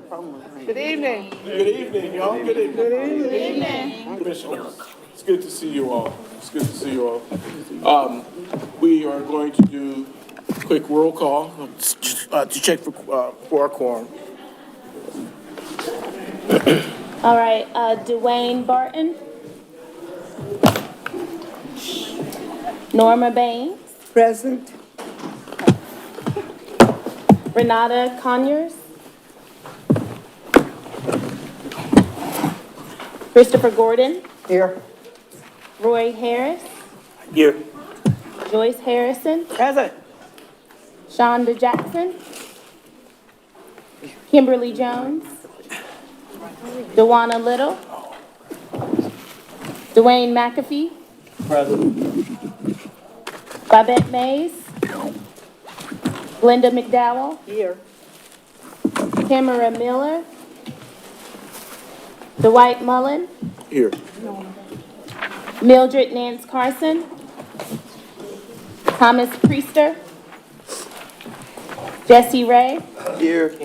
Good evening. Good evening, y'all. Good evening. Good evening. Commissioners, it's good to see you all. It's good to see you all. We are going to do a quick roll call to check for our quorum. All right, Dwayne Barton. Norma Baines. Present. Renata Conyers. Christopher Gordon. Here. Roy Harris. Here. Joyce Harrison. Present. Shonda Jackson. Kimberly Jones. Dewana Little. Dwayne McAfee. Babette Mays. Glenda McDowell. Here. Tamara Miller. Dwight Mullen. Here. Mildred Nance Carson. Thomas Priester. Jesse Ray. Here.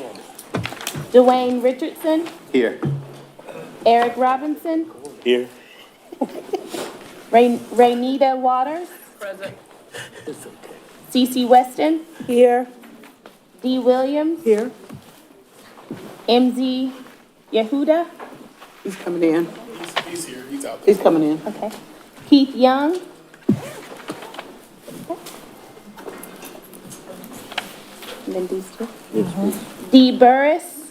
Dwayne Richardson. Here. Eric Robinson. Here. Raynita Waters. Present. Cece Weston. Here. Dee Williams. Here. MZ Yehuda. He's coming in. He's here. He's out. He's coming in. Okay. Keith Young. And then these two. Dee Burris.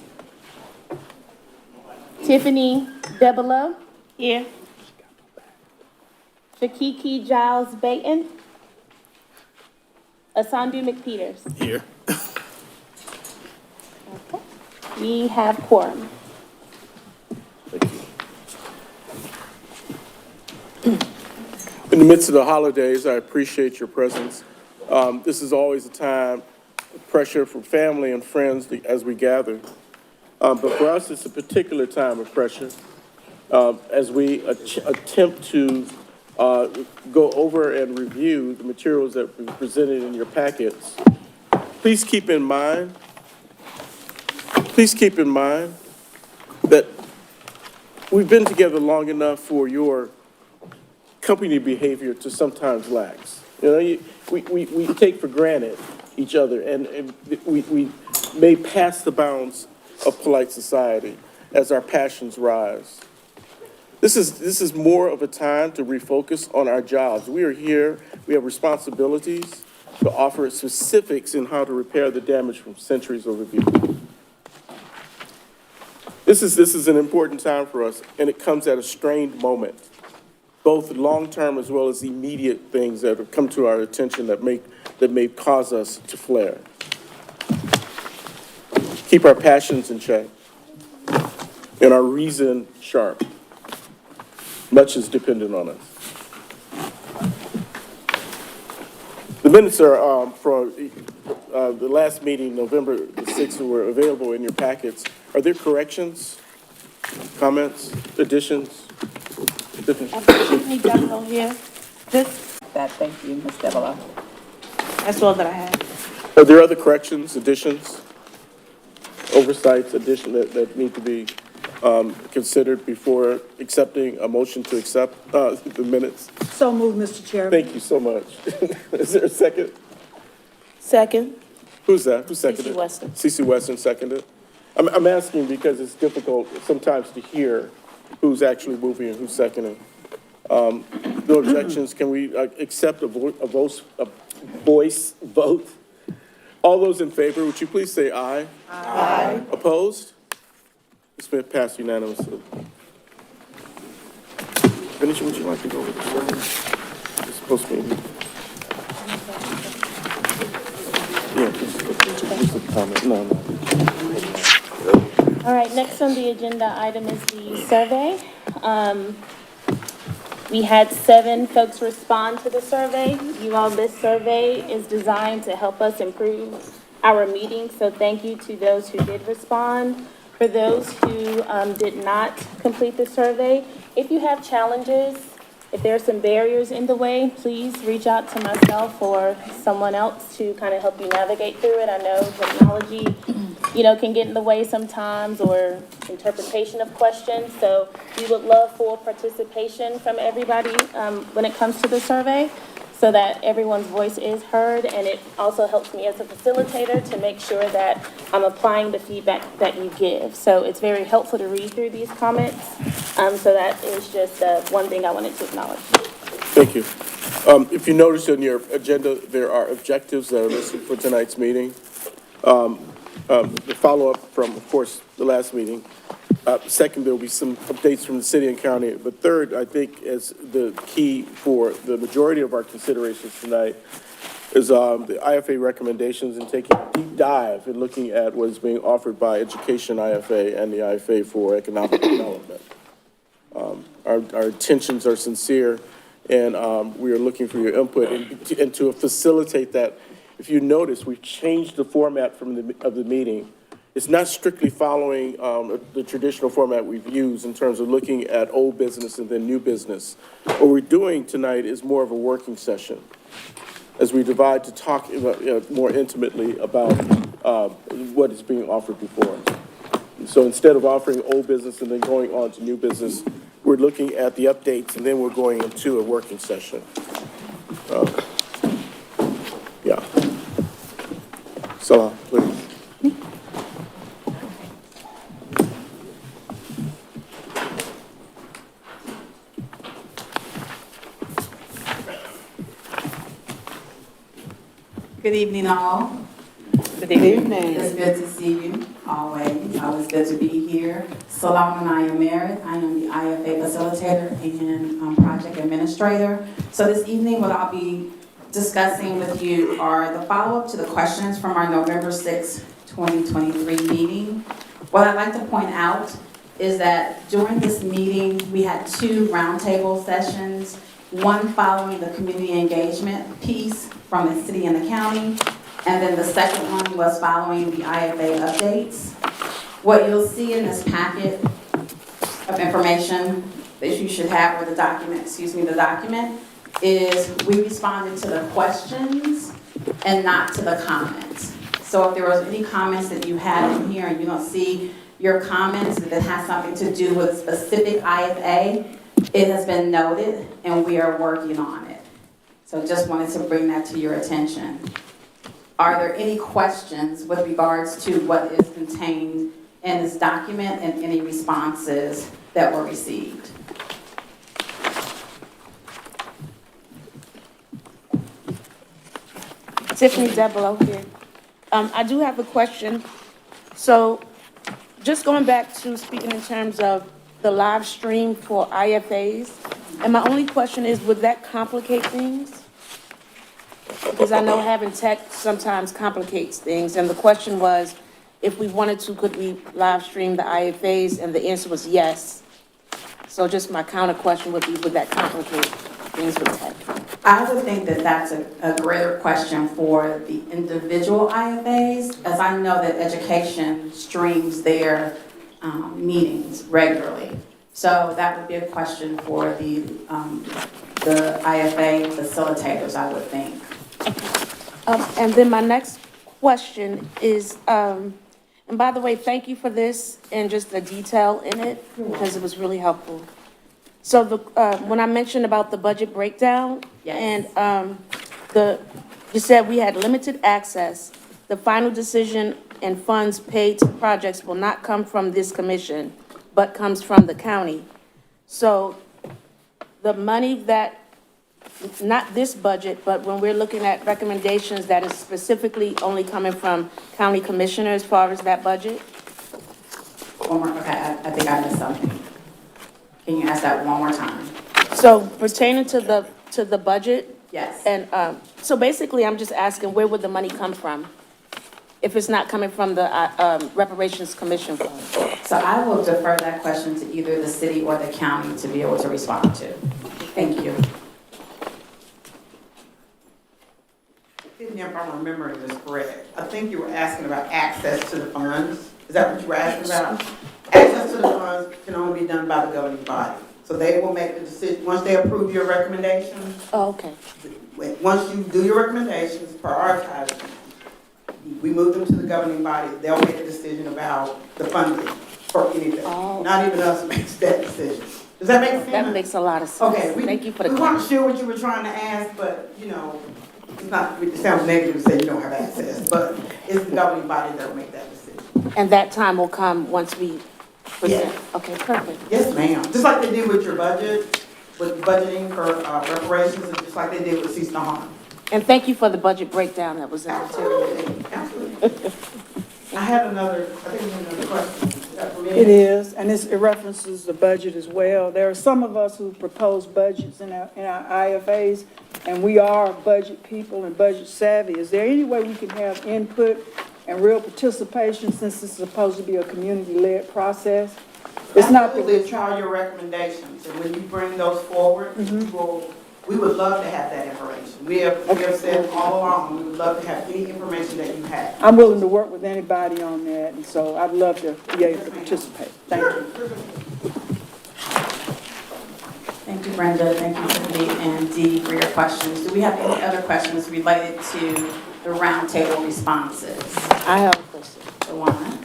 Tiffany Debelo. Here. Shakiki Giles Bayton. Asandu McPeters. Here. Okay. We have quorum. In the midst of the holidays, I appreciate your presence. This is always a time of pressure for family and friends as we gather. But for us, it's a particular time of pressure as we attempt to go over and review the materials that we presented in your packets. Please keep in mind that we've been together long enough for your company behavior to sometimes lax. You know, we take for granted each other, and we may pass the bounds of polite society as our passions rise. This is more of a time to refocus on our jobs. We are here, we have responsibilities to offer specifics in how to repair the damage from centuries of abuse. This is an important time for us, and it comes at a strained moment, both long-term as well as immediate things that have come to our attention that may cause us to flare. Keep our passions in check and our reason sharp. Much is dependent on us. The minutes are from the last meeting, November the 6th, were available in your packets. Are there corrections, comments, additions? Tiffany Debolo here. Thank you, Ms. Debolo. That's all that I have. Are there other corrections, additions, oversights, that need to be considered before accepting a motion to accept the minutes? So moved, Mr. Chairman. Thank you so much. Is there a second? Second. Who's that? Who seconded? Cece Weston. Cece Weston seconded. I'm asking because it's difficult sometimes to hear who's actually moving and who's seconding. No objections. Can we accept a voice vote? All those in favor, would you please say aye? Aye. Opposed? It's been passed unanimously. Venetia, would you like to go over the survey? It's supposed to be. Yeah, just a comment. No. All right, next on the agenda item is the survey. We had 7 folks respond to the survey. You all, this survey is designed to help us improve our meetings, so thank you to those who did respond. For those who did not complete the survey, if you have challenges, if there are some barriers in the way, please reach out to myself or someone else to kind of help you navigate through it. I know technology can get in the way sometimes, or interpretation of questions. So we would love full participation from everybody when it comes to the survey, so that everyone's voice is heard. And it also helps me as a facilitator to make sure that I'm applying the feedback that you give. So it's very helpful to read through these comments. So that is just one thing I wanted to acknowledge. Thank you. If you notice on your agenda, there are objectives that are listed for tonight's meeting. The follow-up from, of course, the last meeting. Second, there will be some updates from the city and county. But third, I think as the key for the majority of our considerations tonight is the IFA recommendations and taking a deep dive and looking at what is being offered by Education IFA and the IFA for Economic Development. Our intentions are sincere, and we are looking for your input. And to facilitate that, if you notice, we've changed the format of the meeting. It's not strictly following the traditional format we've used in terms of looking at old business and then new business. What we're doing tonight is more of a working session as we divide to talk more intimately about what is being offered before us. So instead of offering old business and then going on to new business, we're looking at the updates and then we're going into a working session. Yeah. Salah, please. Good evening, all. Good evening. It's good to see you, always. Always good to be here. Salam and I am married. I am the IFA facilitator and project administrator. So this evening, what I'll be discussing with you are the follow-up to the questions from our November 6, 2023 meeting. What I'd like to point out is that during this meeting, we had 2 roundtable sessions, one following the community engagement piece from the city and the county, and then the second one was following the IFA updates. What you'll see in this packet of information that you should have, or the document, the document, is we responded to the questions and not to the comments. So if there was any comments that you had in here and you don't see your comments that has something to do with specific IFA, it has been noted and we are working on it. So just wanted to bring that to your attention. Are there any questions with regards to what is contained in this document and any responses that were received? Tiffany Debolo here. I do have a question. So just going back to speaking in terms of the live stream for IFAs, and my only question is, would that complicate things? Because I know having tech sometimes complicates things, and the question was, if we wanted to, could we live stream the IFAs? And the answer was yes. So just my counter question would be, would that complicate things with tech? I would think that that's a greater question for the individual IFAs, as I know that education streams their meetings regularly. So that would be a question for the IFA facilitators, I would think. And then my next question is, and by the way, thank you for this and just the detail in it, because it was really helpful. So when I mentioned about the budget breakdown, Yes. and you said we had limited access, the final decision and funds paid to projects will not come from this commission, but comes from the county. So the money that, not this budget, but when we're looking at recommendations that is specifically only coming from county commissioners as far as that budget? One more, okay, I think I missed something. Can you ask that one more time? So pertaining to the budget, Yes. and so basically I'm just asking, where would the money come from? If it's not coming from the Reparations Commission fund? So I will defer that question to either the city or the county to be able to respond to. Thank you. If I'm remembering this correct, I think you were asking about access to the funds. Is that what you were asking about? Access to the funds can only be done by the governing body. So they will make the decision, once they approve your recommendations, Oh, okay. once you do your recommendations, prioritize them, we move them to the governing body, they'll make a decision about the funding for anything. Not even us makes that decision. Does that make sense? That makes a lot of sense. Okay, Thank you for the we weren't clarity. sure what you were trying to ask, but, you know, it's not, it sounds negative to say you don't have access, but it's the governing body that will make that decision. And that time will come once we present. Yeah. Okay, perfect. Yes, ma'am. Just like they did with your budget, with budgeting for reparations, and just like they did with cease no harm. And thank you for the budget breakdown that was in the material. Absolutely. I had another, I think we had another question. Is that for me? It is, and it references the budget as well. There are some of us who propose budgets in our IFAs, and we are budget people and budget savvy. Is there any way we can have input and real participation, since it's supposed to be a community-led process? It's not that Absolutely, we're it's all trying. your recommendations, and when you bring those forward, we would love to have that information. We have said all along, we would love to have any information that you have. I'm willing to work with anybody on that, and so I'd love to be able to participate. Thank you. Thank you, Brenda. Thank you, Tiffany and Dee, for your questions. Do we have any other questions related to the roundtable responses? I have a question. Luana?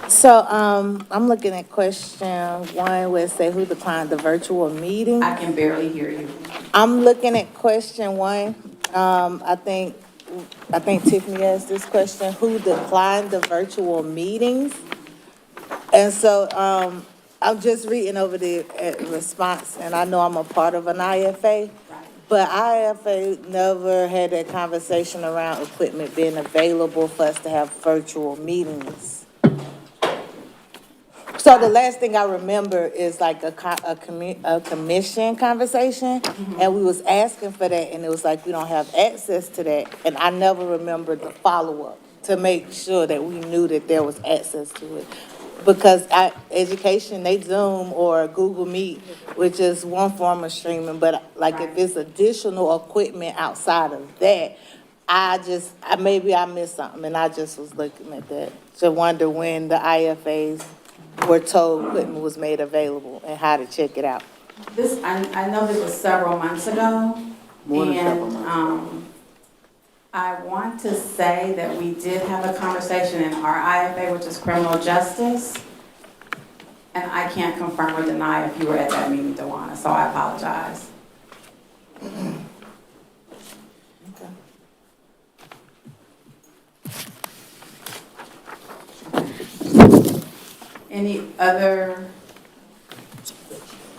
So, I'm looking at question one where it say who declined the virtual meeting. I can barely hear you. I'm looking at question one. I think Tiffany asked this question, who declined the virtual meetings? And so, I'm just reading over the response, and I know I'm a part of an IFA, but IFA never had that conversation around equipment being available for us to have virtual meetings. So the last thing I remember is like a commission conversation, and we was asking for that, and it was like, we don't have access to that. And I never remembered the follow-up to make sure that we knew that there was access to it. Because education, they Zoom or Google Meet, which is one form of streaming, but like if it's additional equipment outside of that, maybe I missed something, and I just was looking at that to wonder when the IFAs were told equipment was made available and how to check it out. This, I know this was several months ago. More than several months. I want to say that we did have a conversation in our IFA, which is criminal justice. And I can't confirm or deny if you were at that meeting, Dewana, so I apologize. Any other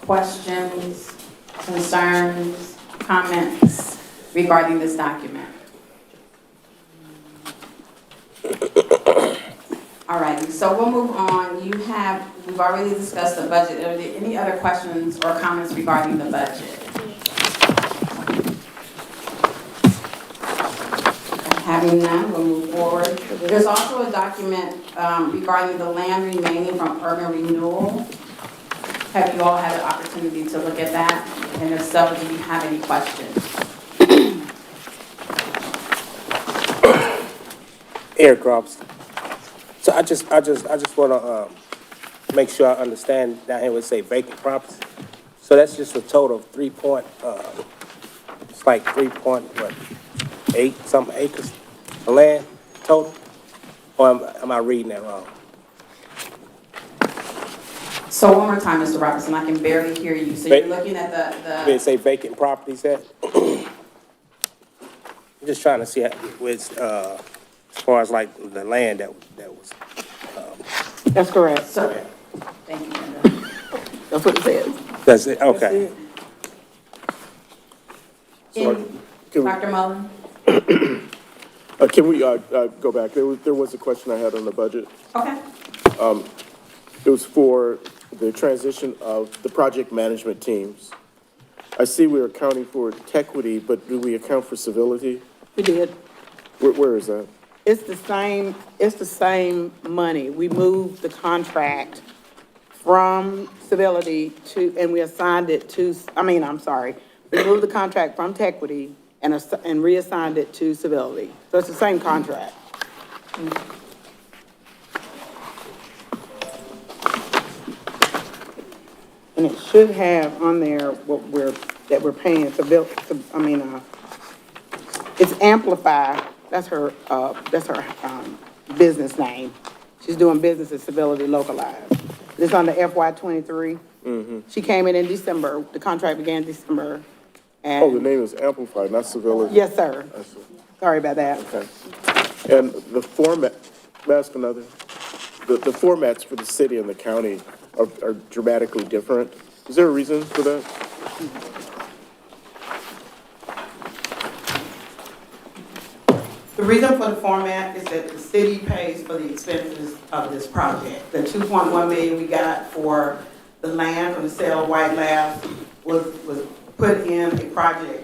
questions, concerns, comments regarding this document? All right, so we'll move on. We've already discussed the budget. Are there any other questions or comments regarding the budget? Having none, we'll move forward. There's also a document regarding the land remaining from urban renewal. Have you all had the opportunity to look at that? And if so, do you have any questions? Eric Robson. So I just want to make sure I understand down here where it say vacant properties. So that's just a total of it's like 3.8 something acres of land total? Or am I reading that wrong? So one more time, Mr. Robertson, I can barely hear you. So you're looking at Where it say vacant properties at? I'm just trying to see how, it's, as far as like the land that was. That's correct. So, thank you, Brenda. That's what it says. That's it, okay. Dr. Mullen? Can we go back? There was a question I had on the budget. Okay. It was for the transition of the project management teams. I see we're accounting for Tequity, but do we account for civility? We did. Where is that? It's the same money. We moved the contract from civility to, and we assigned it to, we moved the contract from Tequity and reassigned it to civility. So it's the same contract. And it should have on there that we're paying it's Amplify That's her, business name. She's doing business at Civility Localized. It's on the FY 23. She came in December, the contract began in December, and. Oh, the name is Amplified, not Civility? Yes, sir. I see. Sorry about that. Okay. And the format, may I ask another? The formats for the city and the county are dramatically different. Is there a reason for that? The reason for the format is that the city pays for the expenses of this project. The 2.1 million we got for the land from the sale of White Labs was put in a project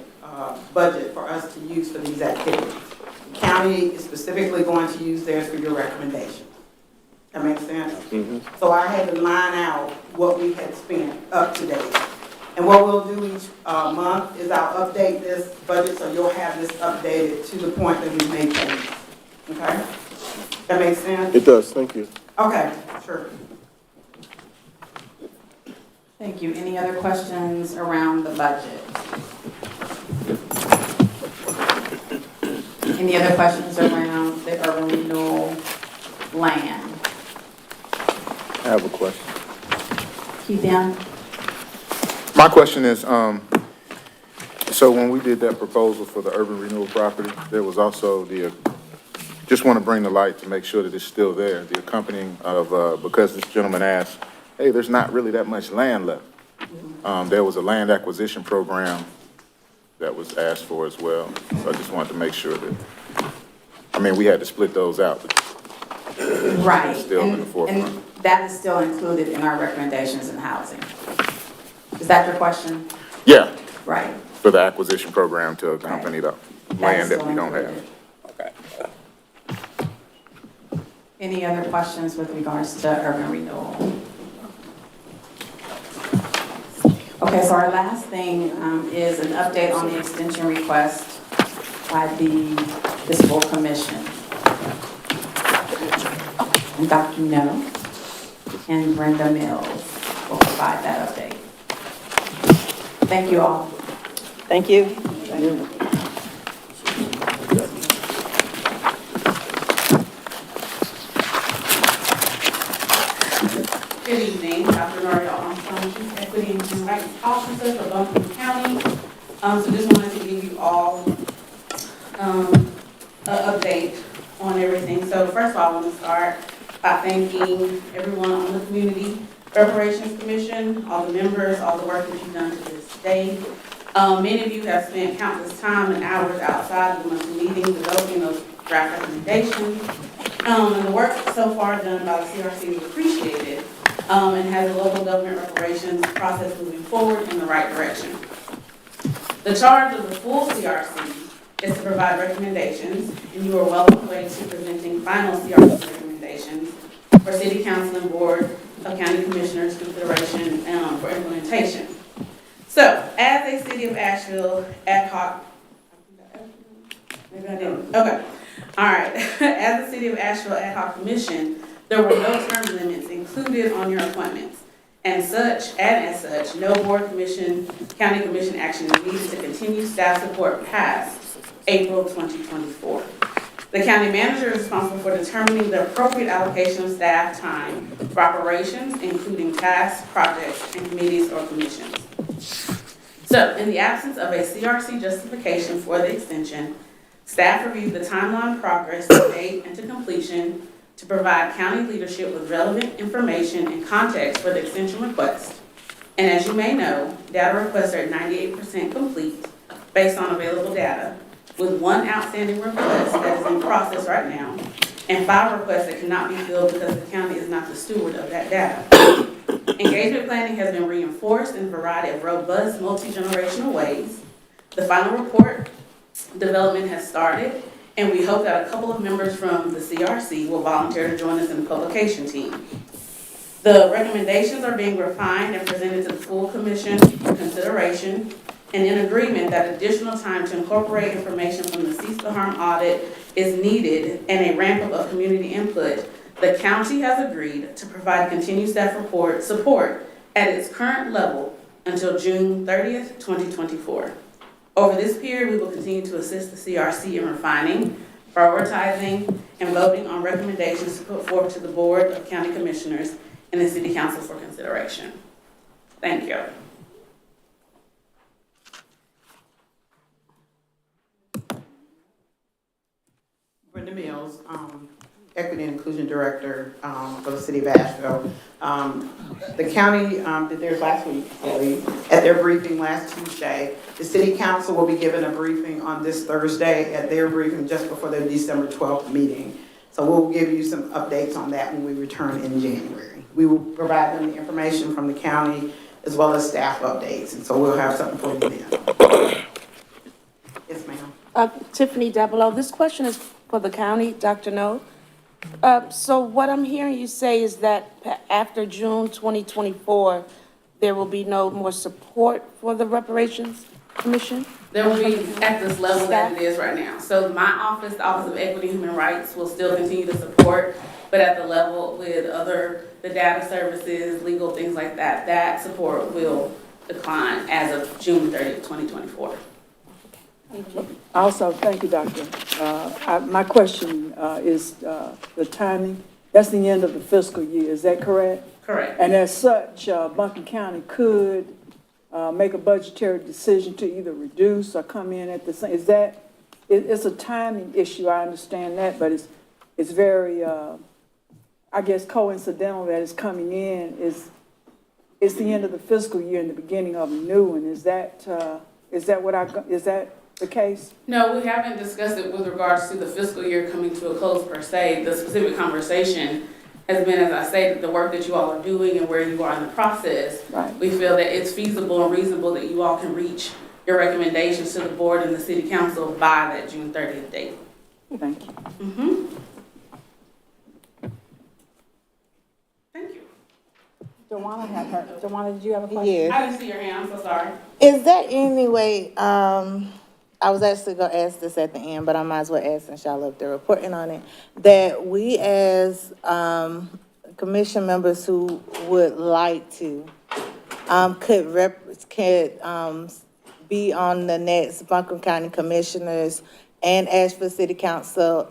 budget for us to use for these activities. The county is specifically going to use theirs for your recommendation. That makes sense? So I had to line out what we had spent up to date. And what we'll do each month is I'll update this budget so you'll have this updated to the point that we made changes. Okay? That makes sense? It does, thank you. Okay, sure. Thank you. Any other questions around the budget? Any other questions around the urban renewal land? I have a question. Keith Young? My question is, so when we did that proposal for the urban renewal property, there was also just want to bring the light to make sure that it's still there, the accompanying of, because this gentleman asked, hey, there's not really that much land left. There was a land acquisition program that was asked for as well. So I just wanted to make sure that, I mean, we had to split those out, but Right. it's still in the forefront. And that is still included in our recommendations in housing. Is that your question? Yeah, Right. for the acquisition program to accompany the land that still we don't have. included. Any other questions with regards to urban renewal? Okay, so our last thing is an update on the extension request by this full commission. And Dr. No and Brenda Mills will provide that update. Thank you all. Thank you. Good evening, Dr. Noria Armstrong, Chief Equity and Human Rights Officer for Buncombe County. So just wanted to give you all an update on everything. So first of all, I want to start by thanking everyone on the Community Reparations Commission, all the members, all the work that you've done to this day. Many of you have spent countless time and hours outside of the monthly meetings developing those draft recommendations. And the work so far done by the CRC is appreciated and has the local government reparations process moving forward in the right direction. The charge of the full CRC is to provide recommendations, and you are well on the way to presenting final CRC recommendations for City Council and Board of County Commissioners consideration for implementation. So, as a City of Asheville ad hoc, maybe I didn't, okay. All right, as the City of Asheville ad hoc commission, there were no term limits included on your appointments. And as such, no board commission, county commission action is needed to continue staff support past April 2024. The county manager is responsible for determining the appropriate allocation of staff time for operations, including tasks, projects, and committees or commissions. So, in the absence of a CRC justification for the extension, staff reviewed the timeline progress to date and to completion to provide county leadership with relevant information and context for the extension request. And as you may know, data requests are at 98% complete based on available data, with one outstanding request that is in process right now, and 5 requests that cannot be filled because the county is not the steward of that data. Engagement planning has been reinforced in a variety of robust, multi-generational ways. The final report development has started, and we hope that a couple of members from the CRC will volunteer to join us in the publication team. The recommendations are being refined and presented to the full commission for consideration, and in agreement that additional time to incorporate information from the Cease the Harm audit is needed and a ramp up of community input, the county has agreed to provide continued staff support at its current level until June 30th, 2024. Over this period, we will continue to assist the CRC in refining prioritizing, and voting on recommendations to put forth to the Board of County Commissioners and the City Council for consideration. Thank you. Brenda Mills, Equity and Inclusion Director for the City of Asheville. The county did theirs last week, I believe, at their briefing last Tuesday. The City Council will be given a briefing on this Thursday at their briefing just before their December 12th meeting. So we'll give you some updates on that when we return in January. We will provide them the information from the county as well as staff updates, and so we'll have something for you then. Yes, ma'am. Tiffany Dabelo, this question is for the county, Dr. No. So what I'm hearing you say is that after June 2024, there will be no more support for the Reparations Commission? There will be at this level that it is right now. So my office, the Office of Equity and Human Rights, will still continue to support, but at the level with the data services, legal, things like that, that support will decline as of June 30th, 2024. Also, thank you, Doctor. My question is the timing. That's the end of the fiscal year, is that correct? Correct. And as such, Buncombe County could make a budgetary decision to either reduce or come in at the same, it's a timing issue, I understand that, but it's very, I guess, coincidental that it's coming in, it's the end of the fiscal year and the beginning of a new one. Is that the case? No, we haven't discussed it with regards to the fiscal year coming to a close per se. The specific conversation has been, as I stated, the work that you all are doing and where you are in the process. Right. We feel that it's feasible and reasonable that you all can reach your recommendations to the board and the city council by that June 30th date. Thank you. Mm-hmm. Thank you. Joanna, did you have a question? Yes. I didn't see your hand, I'm so sorry. Is there any way, I was actually gonna ask this at the end, but I might as well ask since y'all up there reporting on it, that we as, commission members who would like to, could be on the next Buncombe County Commissioners and Asheville City Council,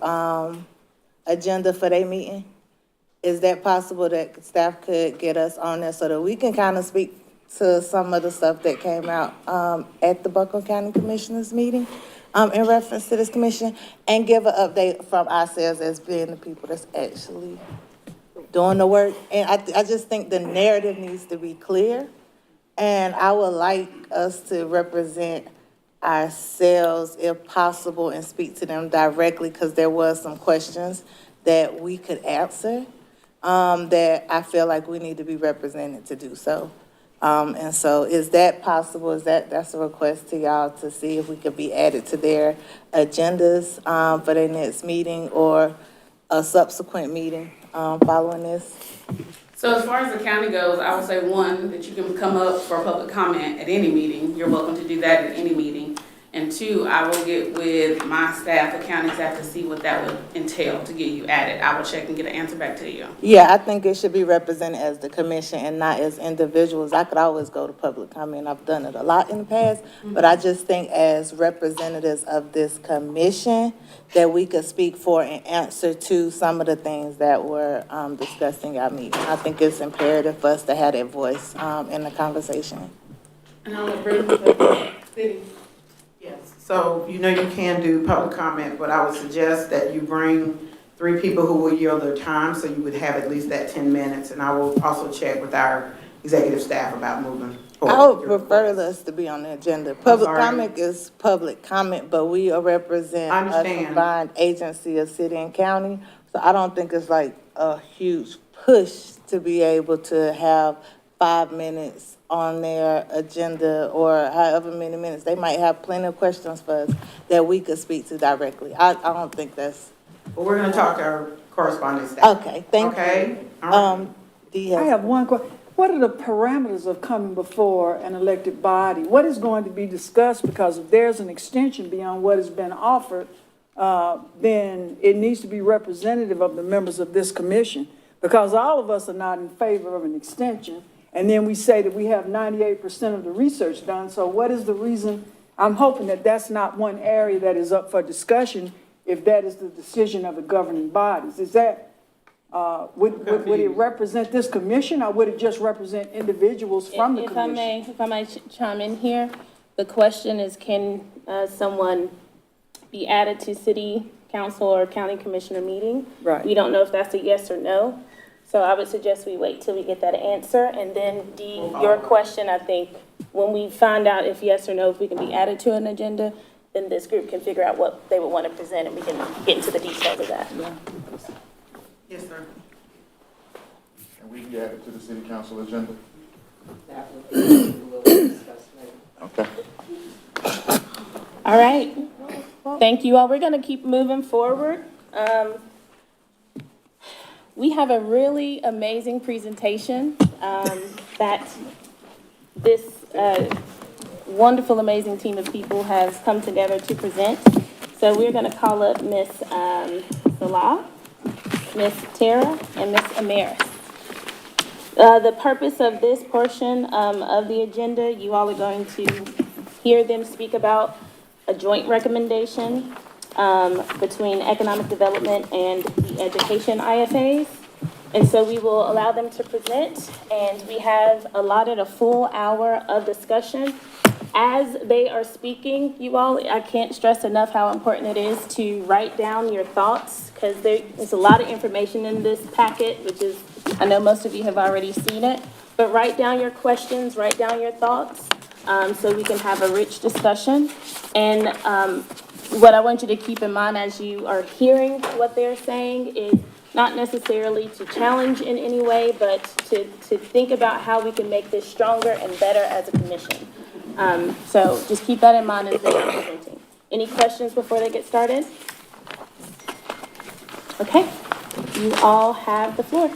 agenda for their meeting? Is that possible that staff could get us on there so that we can kind of speak to some of the stuff that came out at the Buncombe County Commissioners meeting in reference to this commission, and give an update from ourselves as being the people that's actually doing the work? And I just think the narrative needs to be clear, and I would like us to represent ourselves if possible and speak to them directly, because there was some questions that we could answer that I feel like we need to be represented to do so. And so is that possible? That's a request to y'all to see if we could be added to their agendas for their next meeting or a subsequent meeting following this? So as far as the county goes, I would say, one, that you can come up for public comment at any meeting. You're welcome to do that at any meeting. And two, I will get with my staff, the county staff, to see what that would entail to get you added. I will check and get an answer back to you. Yeah, I think it should be represented as the commission and not as individuals. I could always go to public comment. I've done it a lot in the past, but I just think as representatives of this commission that we could speak for and answer to some of the things that were discussed in our meeting. I think it's imperative for us to have that voice in the conversation. And I'll bring the city. Yes, so you know you can do public comment, but I would suggest that you bring 3 people who will yield their time, so you would have at least that 10 minutes. And I will also check with our executive staff about moving forward. I would prefer this to be on the agenda. Public comment is public comment, but we represent a combined agency of city and county. So I don't think it's like a huge push to be able to have 5 minutes on their agenda or however many minutes. They might have plenty of questions for us that we could speak to directly. I don't think that's. But we're gonna talk to our corresponding staff. Okay, thank you. Okay? All right. I have one question. What are the parameters of coming before an elected body? What is going to be discussed? Because if there's an extension beyond what has been offered, then it needs to be representative of the members of this commission, because all of us are not in favor of an extension. And then we say that we have 98% of the research done. So what is the reason? I'm hoping that that's not one area that is up for discussion if that is the decision of the governing bodies. Is that, would it represent this commission, or would it just represent individuals from the commission? If I may chime in here, the question is, can someone be added to city council or county commissioner meeting? Right. We don't know if that's a yes or no. So I would suggest we wait till we get that answer. And then D, your question, I think, when we find out if yes or no, if we can be added to an agenda, then this group can figure out what they would want to present, and we can get into the details of that. Yes, sir. Can we be added to the city council agenda? Okay. All right. Thank you all. We're going to keep moving forward. We have a really amazing presentation that this wonderful, amazing team of people has come together to present. So we're going to call up Miss Salah, Miss Tara, and Miss Amaris. The purpose of this portion of the agenda, you all are going to hear them speak about a joint recommendation between economic development and the education IFAs. And so we will allow them to present, and we have allotted a full hour of discussion. As they are speaking, you all, I can't stress enough how important it is to write down your thoughts, because there's a lot of information in this packet, which is, I know most of you have already seen it, but write down your questions, write down your thoughts, so we can have a rich discussion. And what I want you to keep in mind as you are hearing what they're saying is not necessarily to challenge in any way, but to think about how we can make this stronger and better as a commission. So just keep that in mind as they are presenting. Any questions before they get started? Okay, you all have the floor.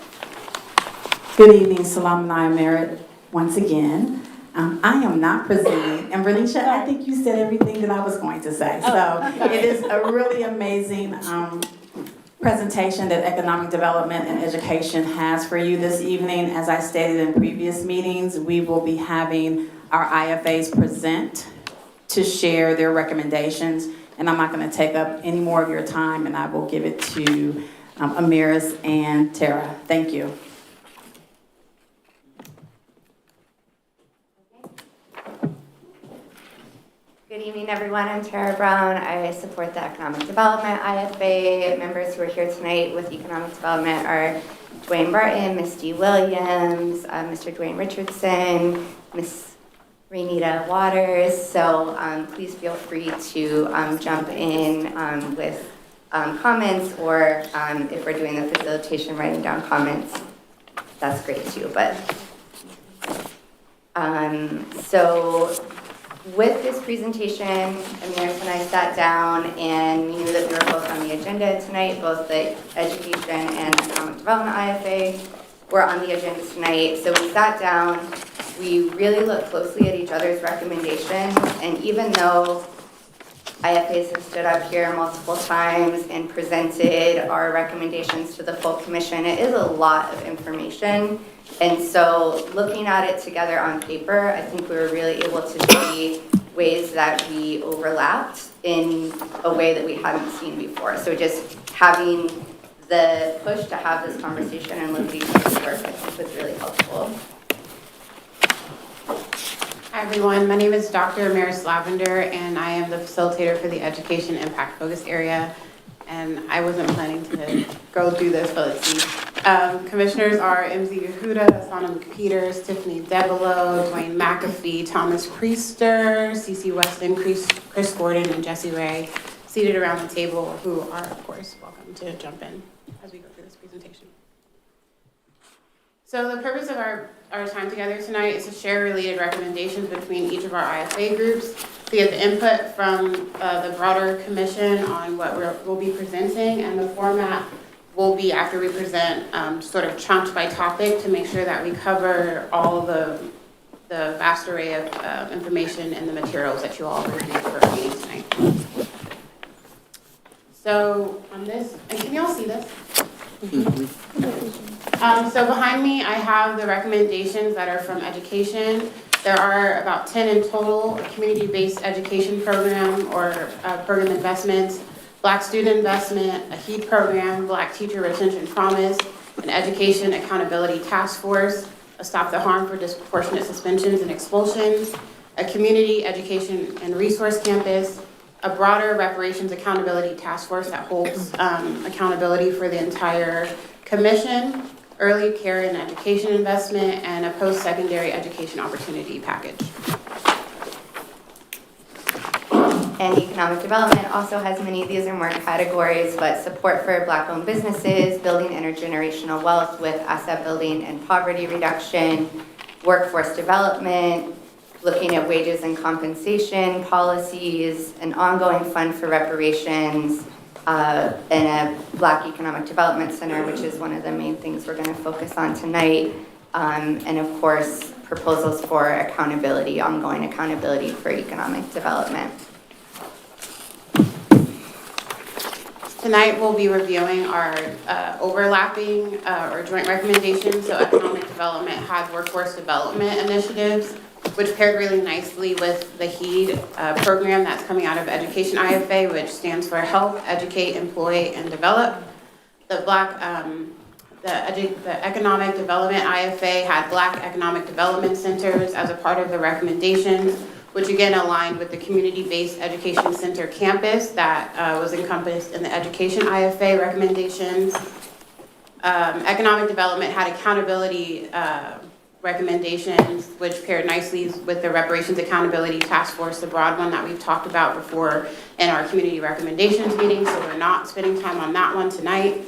Good evening, Salam and I Merit once again. I am not presenting, and Renisha, I think you said everything that I was going to say. So it is a really amazing presentation that Economic Development and Education has for you this evening. As I stated in previous meetings, we will be having our IFAs present to share their recommendations, and I'm not going to take up any more of your time, and I will give it to Amaris and Tara. Thank you. Good evening, everyone. I'm Tara Brown. I support the Economic Development IFA. Members who are here tonight with Economic Development are Dwayne Barton, Misty Williams, Mr. Dwayne Richardson, Miss Renita Waters. So please feel free to jump in with comments, or if we're doing the facilitation, writing down comments, that's great too. But so with this presentation, Amaris and I sat down and knew that we were both on the agenda tonight. Both the Education and Economic Development IFA were on the agenda tonight. So we sat down, we really looked closely at each other's recommendations, and even though IFAs have stood up here multiple times and presented our recommendations to the full commission, it is a lot of information. And so looking at it together on paper, I think we were really able to see ways that we overlapped in a way that we hadn't seen before. So just having the push to have this conversation and look at each other's work, I think was really helpful. Hi everyone, my name is Dr. Amaris Lavender, and I am the facilitator for the Education Impact Focus Area. And I wasn't planning to go do this, but let's see. Commissioners are MZ Yehuda, Sana Peters, Tiffany Develow, Dwayne McAfee, Thomas Priester, CC Weston, Chris Gordon, and Jesse Ray, seated around the table, who are, of course, welcome to jump in as we go through this presentation. So the purpose of our time together tonight is to share related recommendations between each of our IFA groups, to get the input from the broader commission on what we'll be presenting, and the format will be, after we present, sort of chunked by topic to make sure that we cover all the vast array of information and the materials that you all reviewed for our meeting tonight. So on this, and can you all see this? So behind me, I have the recommendations that are from education. There are about 10 in total, a community-based education program or program investments. Black student investment, a HEAD program, Black teacher retention promise, an education accountability task force, a Stop the Harm for Disproportionate Suspensions and Expulsions, a community education and resource campus, a broader reparations accountability task force that holds accountability for the entire commission, early care and education investment, and a post-secondary education opportunity package. And economic development also has many, these are more categories, but support for Black-owned businesses, building intergenerational wealth with asset building and poverty reduction, workforce development, looking at wages and compensation policies, an ongoing fund for reparations, and a Black Economic Development Center, which is one of the main things we're going to focus on tonight. And of course, proposals for accountability, ongoing accountability for economic development. Tonight, we'll be reviewing our overlapping or joint recommendations. So economic development had workforce development initiatives, which paired really nicely with the HEAD program that's coming out of Education IFA, which stands for Help, Educate, Employ, and Develop. The Economic Development IFA had Black Economic Development Centers as a part of the recommendations, which again aligned with the community-based education center campus that was encompassed in the Education IFA recommendations. Economic Development had accountability recommendations, which paired nicely with the Reparations Accountability Task Force, the broad one that we've talked about before in our community recommendations meeting, so we're not spending time on that one tonight.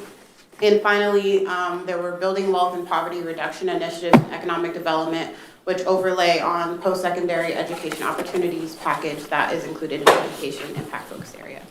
And finally, there were building wealth and poverty reduction initiatives and economic development, which overlay on post-secondary education opportunities package that is included in the education impact focus area.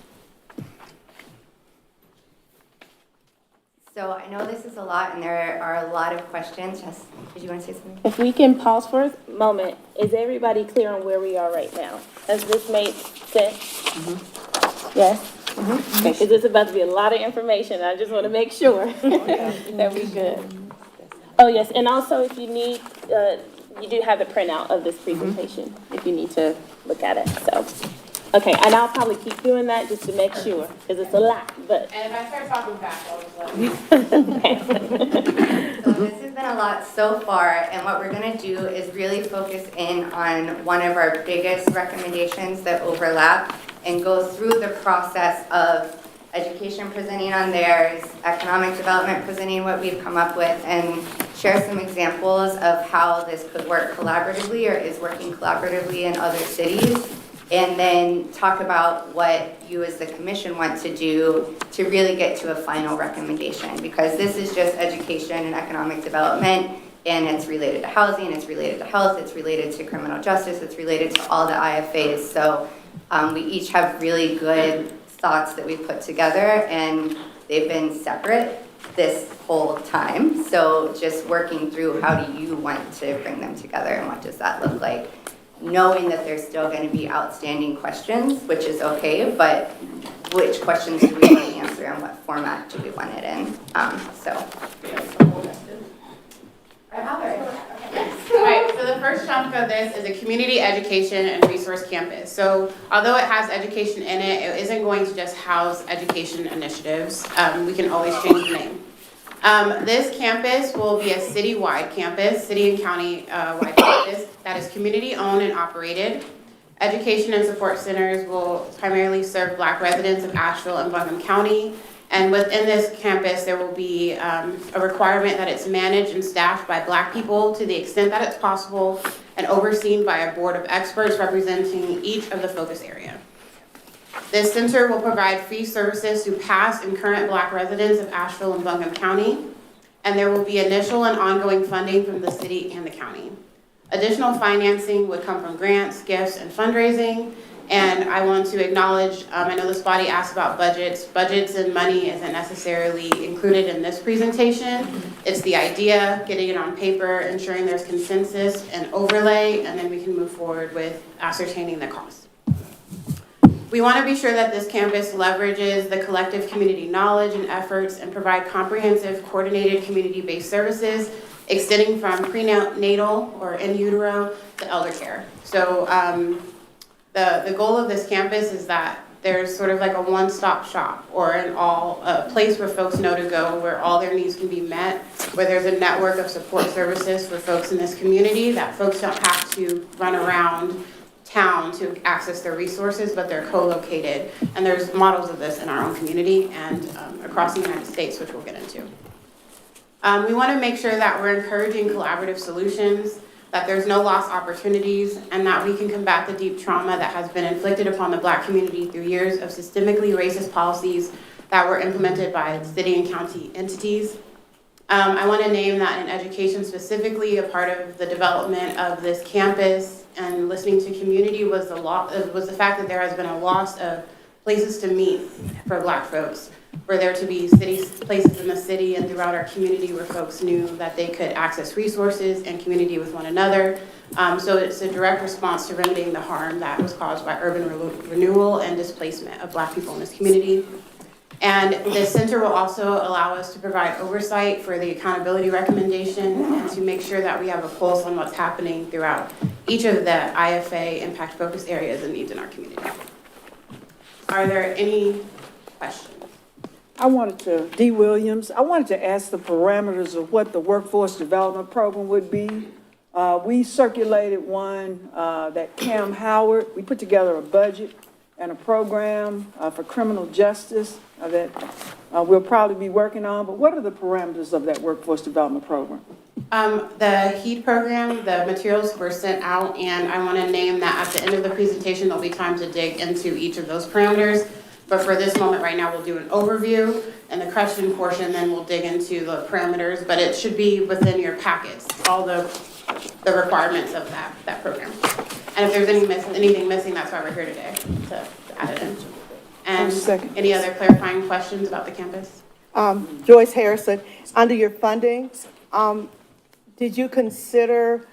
So I know this is a lot and there are a lot of questions. Yes, did you want to say something? If we can pause for a moment, is everybody clear on where we are right now? Has this made sense? Mm-hmm. Yes? Mm-hmm. Okay, because it's about to be a lot of information. I just want to make sure that we good. Oh, yes, and also if you need, you do have the printout of this presentation if you need to look at it, so. Okay, and I'll probably keep doing that just to make sure, because it's a lot, but. And if I start talking fast, I'll just let you. So this has been a lot so far, and what we're going to do is really focus in on one of our biggest recommendations that overlap and go through the process of education presenting on theirs, economic development presenting what we've come up with, and share some examples of how this could work collaboratively or is working collaboratively in other cities, and then talk about what you as the commission want to do to really get to a final recommendation, because this is just education and economic development, and it's related to housing, it's related to health, it's related to criminal justice, it's related to all the IFAs. So we each have really good thoughts that we put together, and they've been separate this whole time. So just working through how do you want to bring them together and what does that look like? Knowing that there's still going to be outstanding questions, which is okay, but which questions do we want to answer and what format do we want it in? All right, so the first chunk of this is a community education and resource campus. So although it has education in it, it isn't going to just house education initiatives. We can always change the name. This campus will be a city-wide campus, city and county-wide campus that is community-owned and operated. Education and support centers will primarily serve Black residents of Asheville and Buncombe County. And within this campus, there will be a requirement that it's managed and staffed by Black people to the extent that it's possible and overseen by a board of experts representing each of the focus area. This center will provide free services to past and current Black residents of Asheville and Buncombe County, and there will be initial and ongoing funding from the city and the county. Additional financing would come from grants, gifts, and fundraising. And I want to acknowledge, I know this body asked about budgets. Budgets and money isn't necessarily included in this presentation. It's the idea, getting it on paper, ensuring there's consensus and overlay, and then we can move forward with ascertaining the cost. We want to be sure that this campus leverages the collective community knowledge and efforts and provide comprehensive, coordinated community-based services extending from prenatal or in utero to elder care. So the goal of this campus is that there's sort of like a one-stop shop or a place where folks know to go, where all their needs can be met, where there's a network of support services for folks in this community, that folks don't have to run around town to access their resources, but they're co-located. And there's models of this in our own community and across the United States, which we'll get into. We want to make sure that we're encouraging collaborative solutions, that there's no lost opportunities, and that we can combat the deep trauma that has been inflicted upon the Black community through years of systemically racist policies that were implemented by city and county entities. I want to name that in education specifically, a part of the development of this campus and listening to community was the fact that there has been a loss of places to meet for Black folks. For there to be places in the city and throughout our community where folks knew that they could access resources and community with one another. So it's a direct response to remedying the harm that was caused by urban renewal and displacement of Black people in this community. And this center will also allow us to provide oversight for the accountability recommendation and to make sure that we have a pulse on what's happening throughout each of the IFA impact focus areas and needs in our community. Are there any questions? D. Williams, I wanted to ask the parameters of what the workforce development program would be. We circulated one that Cam Howard, we put together a budget and a program for criminal justice that we'll probably be working on, but what are the parameters of that workforce development program? The HEAD program, the materials were sent out, and I want to name that at the end of the presentation, there'll be time to dig into each of those parameters. But for this moment right now, we'll do an overview, and the question portion, then we'll dig into the parameters, but it should be within your packets, all the requirements of that program. And if there's anything missing, that's why we're here today, to add it in. And any other clarifying questions about the campus? Joyce Harrison, under your funding, did you consider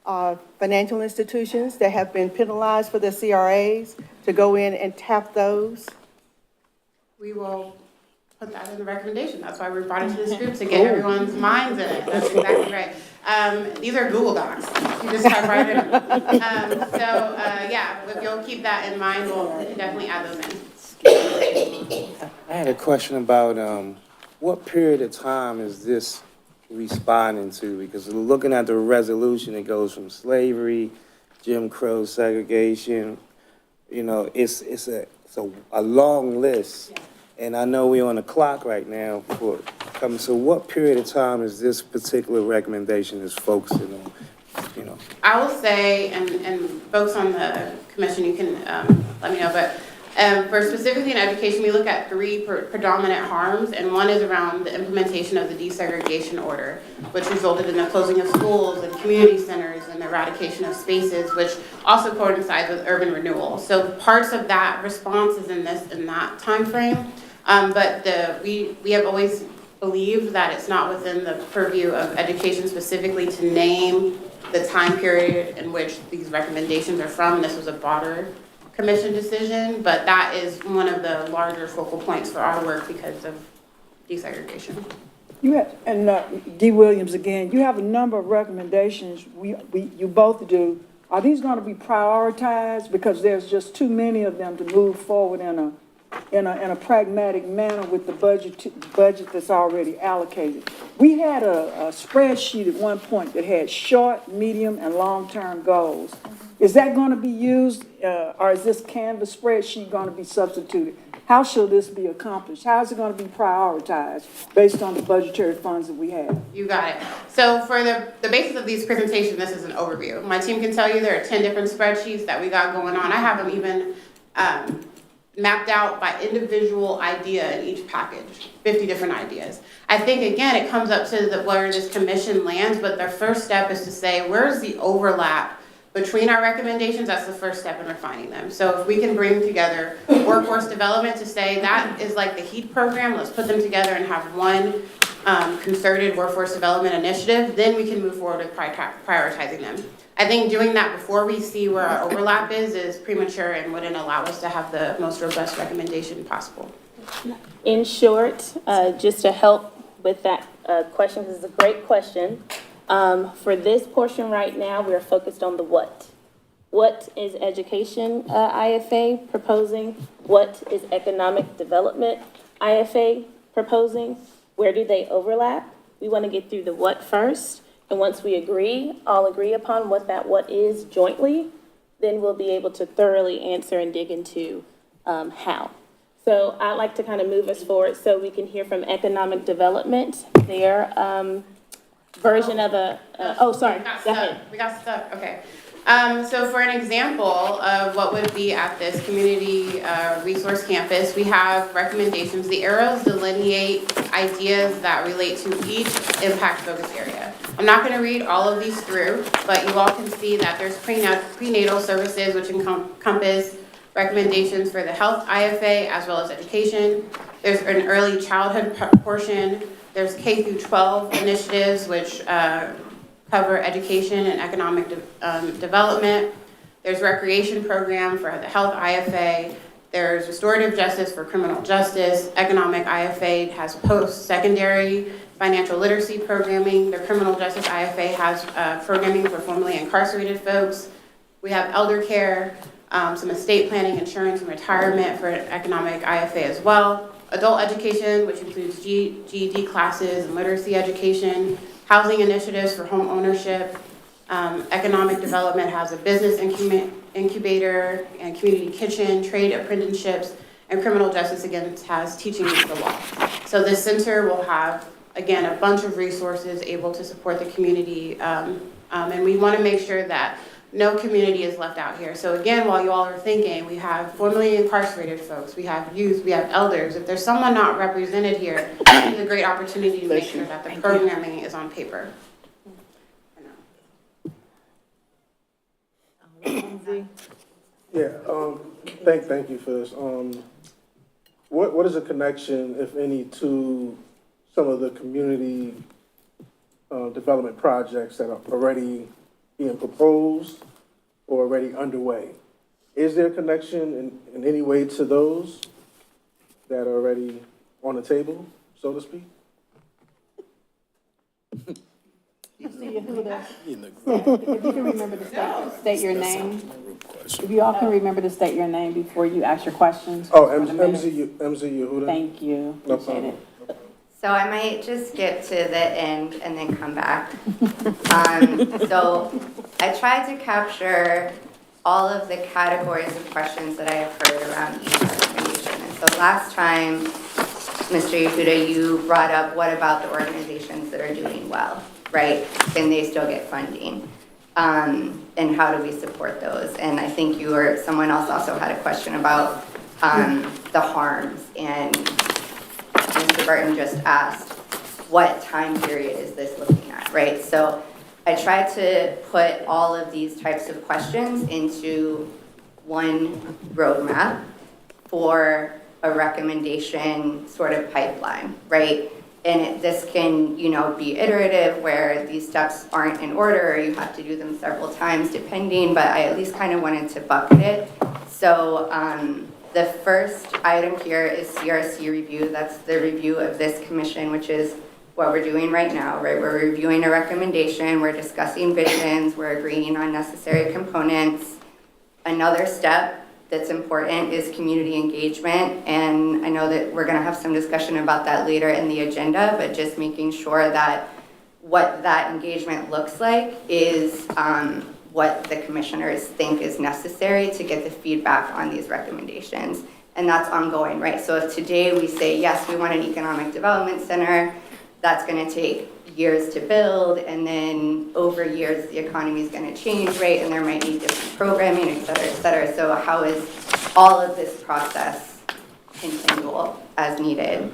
financial institutions that have been penalized for their CRAs to go in and tap those? We will put that in the recommendation. That's why we brought it to this group, to get everyone's minds in it. That's exactly right. These are Google Docs. You just type right in. Yeah, if you'll keep that in mind, we'll definitely add those in. I had a question about, what period of time is this responding to? Because looking at the resolution, it goes from slavery, Jim Crow segregation, you know, it's a long list. Yeah. And I know we're on the clock right now for coming. So what period of time is this particular recommendation is focusing on, you know? I will say, and folks on the commission, you can let me know, but for specifically in education, we look at three predominant harms, and one is around the implementation of the desegregation order, which resulted in the closing of schools and community centers and the eradication of spaces, which also coincides with urban renewal. So parts of that response is in that time frame, but we have always believed that it's not within the purview of education specifically to name the time period in which these recommendations are from. This was a broader commission decision, but that is one of the larger focal points for our work because of desegregation. You have, and D. Williams again, you have a number of recommendations, you both do. Are these going to be prioritized because there's just too many of them to move forward in a pragmatic manner with the budget that's already allocated? We had a spreadsheet at one point that had short, medium, and long-term goals. Is that going to be used, or is this Canvas spreadsheet going to be substituted? How shall this be accomplished? How is it going to be prioritized based on the budgetary funds that we have? You got it. So for the basis of these presentations, this is an overview. My team can tell you there are 10 different spreadsheets that we got going on. I have them even mapped out by individual idea in each package, 50 different ideas. I think, again, it comes up to where this commission lands, but their first step is to say, where's the overlap between our recommendations? That's the first step in refining them. So if we can bring together workforce development to say that is like the HEAT program, let's put them together and have one concerted workforce development initiative, then we can move forward with prioritizing them. I think doing that before we see where our overlap is premature and wouldn't allow us to have the most robust recommendation possible. In short, just to help with that question, because it's a great question. For this portion right now, we're focused on the what. what is education IFA proposing? What is economic development IFA proposing? Where do they overlap? We want to get through the what first. And once we all agree upon what that what is jointly, then we'll be able to thoroughly answer and dig into how. So I'd like to kind of move us forward so we can hear from economic development, their version of sorry, go ahead. We got stuck, okay. So for an example of what would be at this community resource campus, we have recommendations. The arrows delineate ideas that relate to each impact focus area. I'm not going to read all of these through, but you all can see that there's prenatal services, which encompass recommendations for the health IFA as well as education. There's an early childhood portion. There's K through 12 initiatives, which cover education and economic development. There's recreation program for the health IFA. There's restorative justice for criminal justice. Economic IFA has post-secondary financial literacy programming. The criminal justice IFA has programming for formerly incarcerated folks. We have elder care, some estate planning, insurance, and retirement for economic IFA as well. Adult education, which includes GED classes and literacy education. Housing initiatives for home ownership. Economic development has a business incubator and community kitchen, trade apprenticeships, and criminal justice, again, has teaching the law. So this center will have, again, a bunch of resources able to support the community, and we want to make sure that no community is left out here. So again, while you all are thinking, we have formerly incarcerated folks, we have youth, we have elders. If there's someone not represented here, it's a great opportunity to make sure that the programming is on paper. Yeah, thank you for this. What is the connection, if any, to some of the community development projects that are already being proposed or already underway? Is there a connection in any way to those that are already on the table, so to speak? If you can remember to state your name. If you all can remember to state your name before you ask your questions. Oh, MZ Yehuda. Thank you. No Appreciate problem. it. So I might just skip to the end and then come back. So I tried to capture all of the categories of questions that I have heard around each recommendation. And so last time, Mr. Yehuda, you brought up what about the organizations that are doing well, right? Can they still get funding? And how do we support those? And I think you or someone else also had a question about the harms, and Mr. Burton just asked, what time period is this looking at, right? So I tried to put all of these types of questions into one roadmap for a recommendation sort of pipeline, right? And this can, be iterative where these steps aren't in order, or you have to do them several times depending, but I at least kind of wanted to bucket it. So the first item here is CRC review. That's the review of this commission, which is what we're doing right now, right? We're reviewing a recommendation, we're discussing visions, we're agreeing on necessary components. Another step that's important is community engagement, and I know that we're going to have some discussion about that later in the agenda, but just making sure that what that engagement looks like is what the commissioners think is necessary to get the feedback on these recommendations, and that's ongoing, right? So if today we say, yes, we want an economic development center, that's going to take years to build, and then over years the economy is going to change, right? And there might be different programming, et cetera, et cetera. So how is all of this process continual as needed?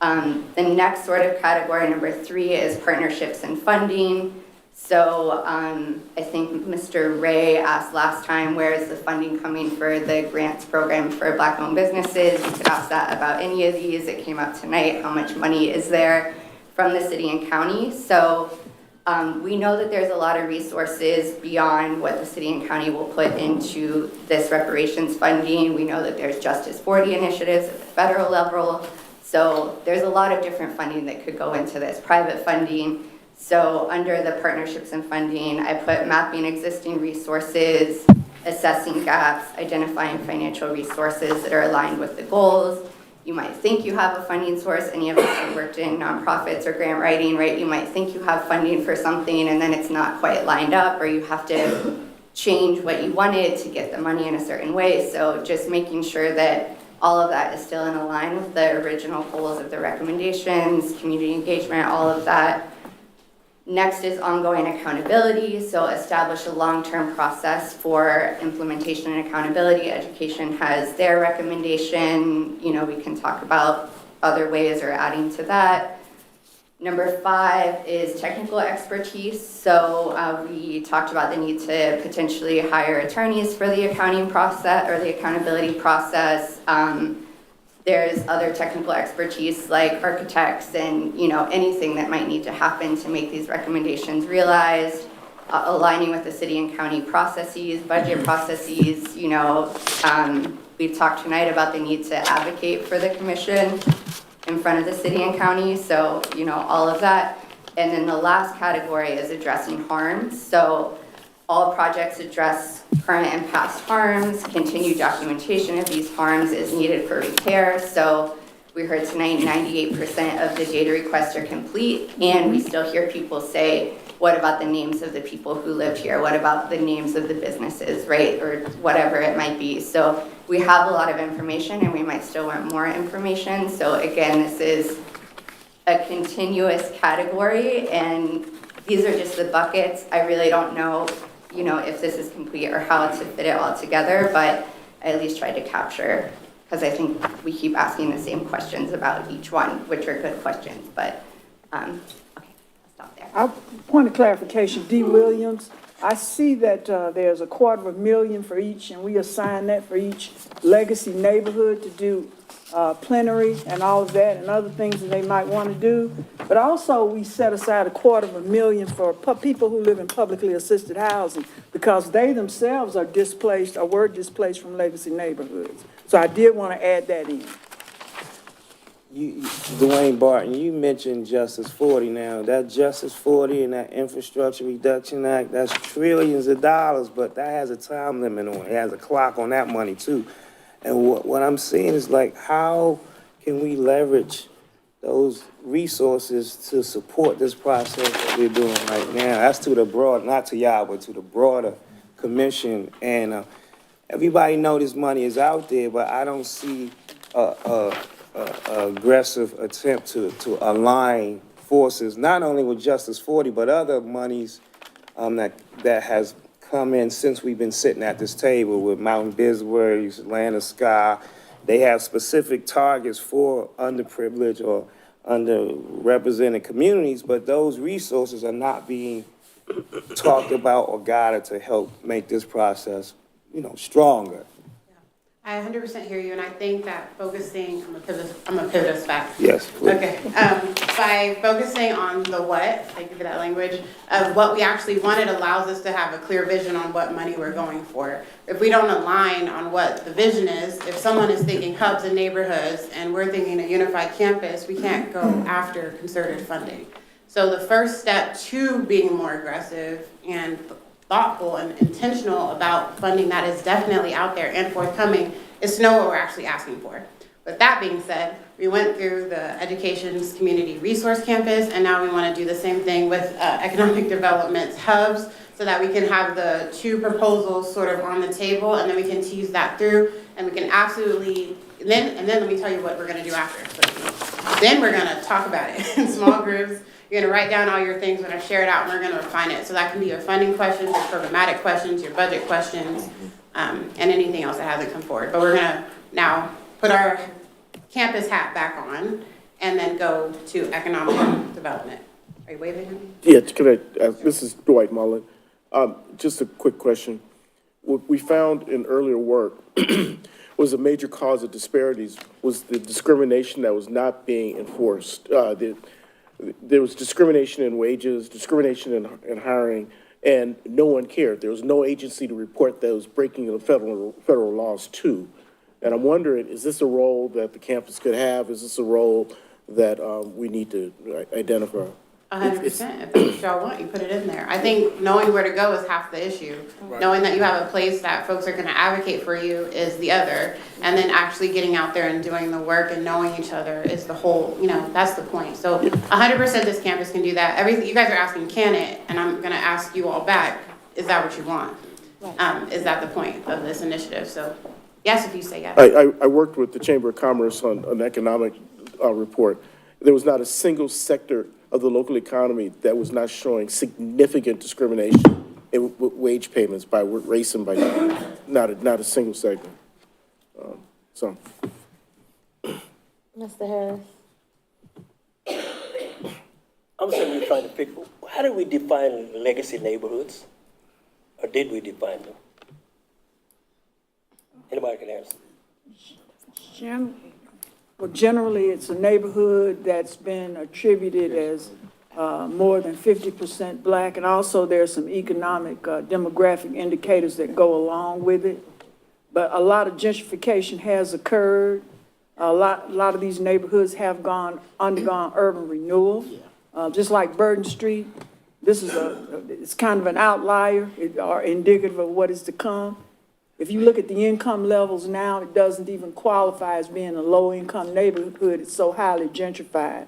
The next sort of category, number 3, is partnerships and funding. So I think Mr. Ray asked last time, where is the funding coming for the grants program for Black-owned businesses? You could ask that about any of these. It came up tonight. How much money is there from the city and county? So we know that there's a lot of resources beyond what the city and county will put into this reparations funding. We know that there's Justice 40 initiatives at the federal level. So there's a lot of different funding that could go into this, private funding. So under the partnerships and funding, I put mapping existing resources, assessing gaps, identifying financial resources that are aligned with the goals. You might think you have a funding source. Any of us who worked in nonprofits or grant writing, right? You might think you have funding for something and then it's not quite lined up, or you have to change what you wanted to get the money in a certain way. So just making sure that all of that is still in line with the original goals of the recommendations, community engagement, all of that. Next is ongoing accountability. So establish a long-term process for implementation and accountability. Education has their recommendation. You know, we can talk about other ways or adding to that. Number 5 is technical expertise. So we talked about the need to potentially hire attorneys for the accounting process or the accountability process. There's other technical expertise like architects and, you know, anything that might need to happen to make these recommendations realized. Aligning with the city and county processes, budget processes, you know, we've talked tonight about the need to advocate for the commission in front of the city and county, so, you know, all of that. And then the last category is addressing harms. So all projects address current and past harms. Continued documentation of these harms is needed for repair. So we heard tonight 98% of the data requests are complete, and we still hear people say, what about the names of the people who lived here? What about the names of the businesses, right? Or whatever it might be. So we have a lot of information and we might still want more information. So again, this is a continuous category and these are just the buckets. I really don't know, you know, if this is complete or how to fit it all together, but I at least tried to capture, because I think we keep asking the same questions about each one, which are good questions, but okay, I'll stop there. Point of clarification, D. Williams, I see that there's $250,000 for each, and we assign that for each legacy neighborhood to do plenary and all of that and other things that they might want to do. But also, we set aside $250,000 for people who live in publicly assisted housing because they themselves are displaced or were displaced from legacy neighborhoods. So I did want to add that in. Dwayne Barton, you mentioned Justice 40 now. That Justice 40 and that Infrastructure Reduction Act, that's trillions of dollars, but that has a time limit on it. It has a clock on that money too. And what I'm seeing is like, how can we leverage those resources to support this process that we're doing right now? That's to the broad, not to y'all, but to the broader commission. And everybody know this money is out there, but I don't see aggressive attempt to align forces, not only with Justice 40, but other monies that has come in since we've been sitting at this table with Mountain Bisworth, Land of Sky. They have specific targets for underprivileged or underrepresented communities, but those resources are not being talked about or guided to help make this process, you know, stronger. I 100% hear you, and I think that focusing, I'm gonna pivot us back. Yes, please. Okay, by focusing on the what, thank you for that language, of what we actually want, it allows us to have a clear vision on what money we're going for. If we don't align on what the vision is, if someone is thinking hubs and neighborhoods and we're thinking a unified campus, we can't go after concerted funding. So the first step to being more aggressive and thoughtful and intentional about funding that is definitely out there and forthcoming is to know what we're actually asking for. With that being said, we went through the Education's Community Resource Campus, and now we want to do the same thing with Economic Development's hubs, so that we can have the two proposals sort of on the table, and then we can tease that through, and we can absolutely, and then let me tell you what we're going to do after. So then we're going to talk about it in small groups. You're going to write down all your things, we're going to share it out, and we're going to refine it. So that can be your funding questions, your programmatic questions, your budget questions, and anything else that hasn't come forward. But we're going to now put our campus hat back on and then go to economic development. Are you waving at me? Yeah, can I, this is Dwight Mullen. Just a quick question. What we found in earlier work was a major cause of disparities was the discrimination that was not being enforced. There was discrimination in wages, discrimination in hiring, and no one cared. There was no agency to report those breaking of federal laws to. And I'm wondering, is this a role that the campus could have? Is this a role that we need to identify? 100%. If that's what y'all want, you put it in there. I think knowing where to go is half the issue. Knowing that you have a place that folks are gonna advocate for you is the other. And then actually getting out there and doing the work and knowing each other is the whole, that's the point. So 100% this campus can do that. Everything, you guys are asking, can it? And I'm gonna ask you all back, is that what you want? Is that the point of this initiative? So yes, if you say yes. I worked with the Chamber of Commerce on an economic report. There was not a single sector of the local economy that was not showing significant discrimination in wage payments by race and by gender. Not a single sector. So. Mr. Harris? I'm simply trying to figure, how do we define legacy neighborhoods? Or did we define them? Anybody can answer. Well, generally, it's a neighborhood that's been attributed as more than 50% Black, and also there's some economic demographic indicators that go along with it. But a lot of gentrification has occurred. A lot of these neighborhoods have undergone urban renewal. Just like Burton Street, it's kind of an outlier, or indicative of what is to come. If you look at the income levels now, it doesn't even qualify as being a low-income neighborhood. It's so highly gentrified.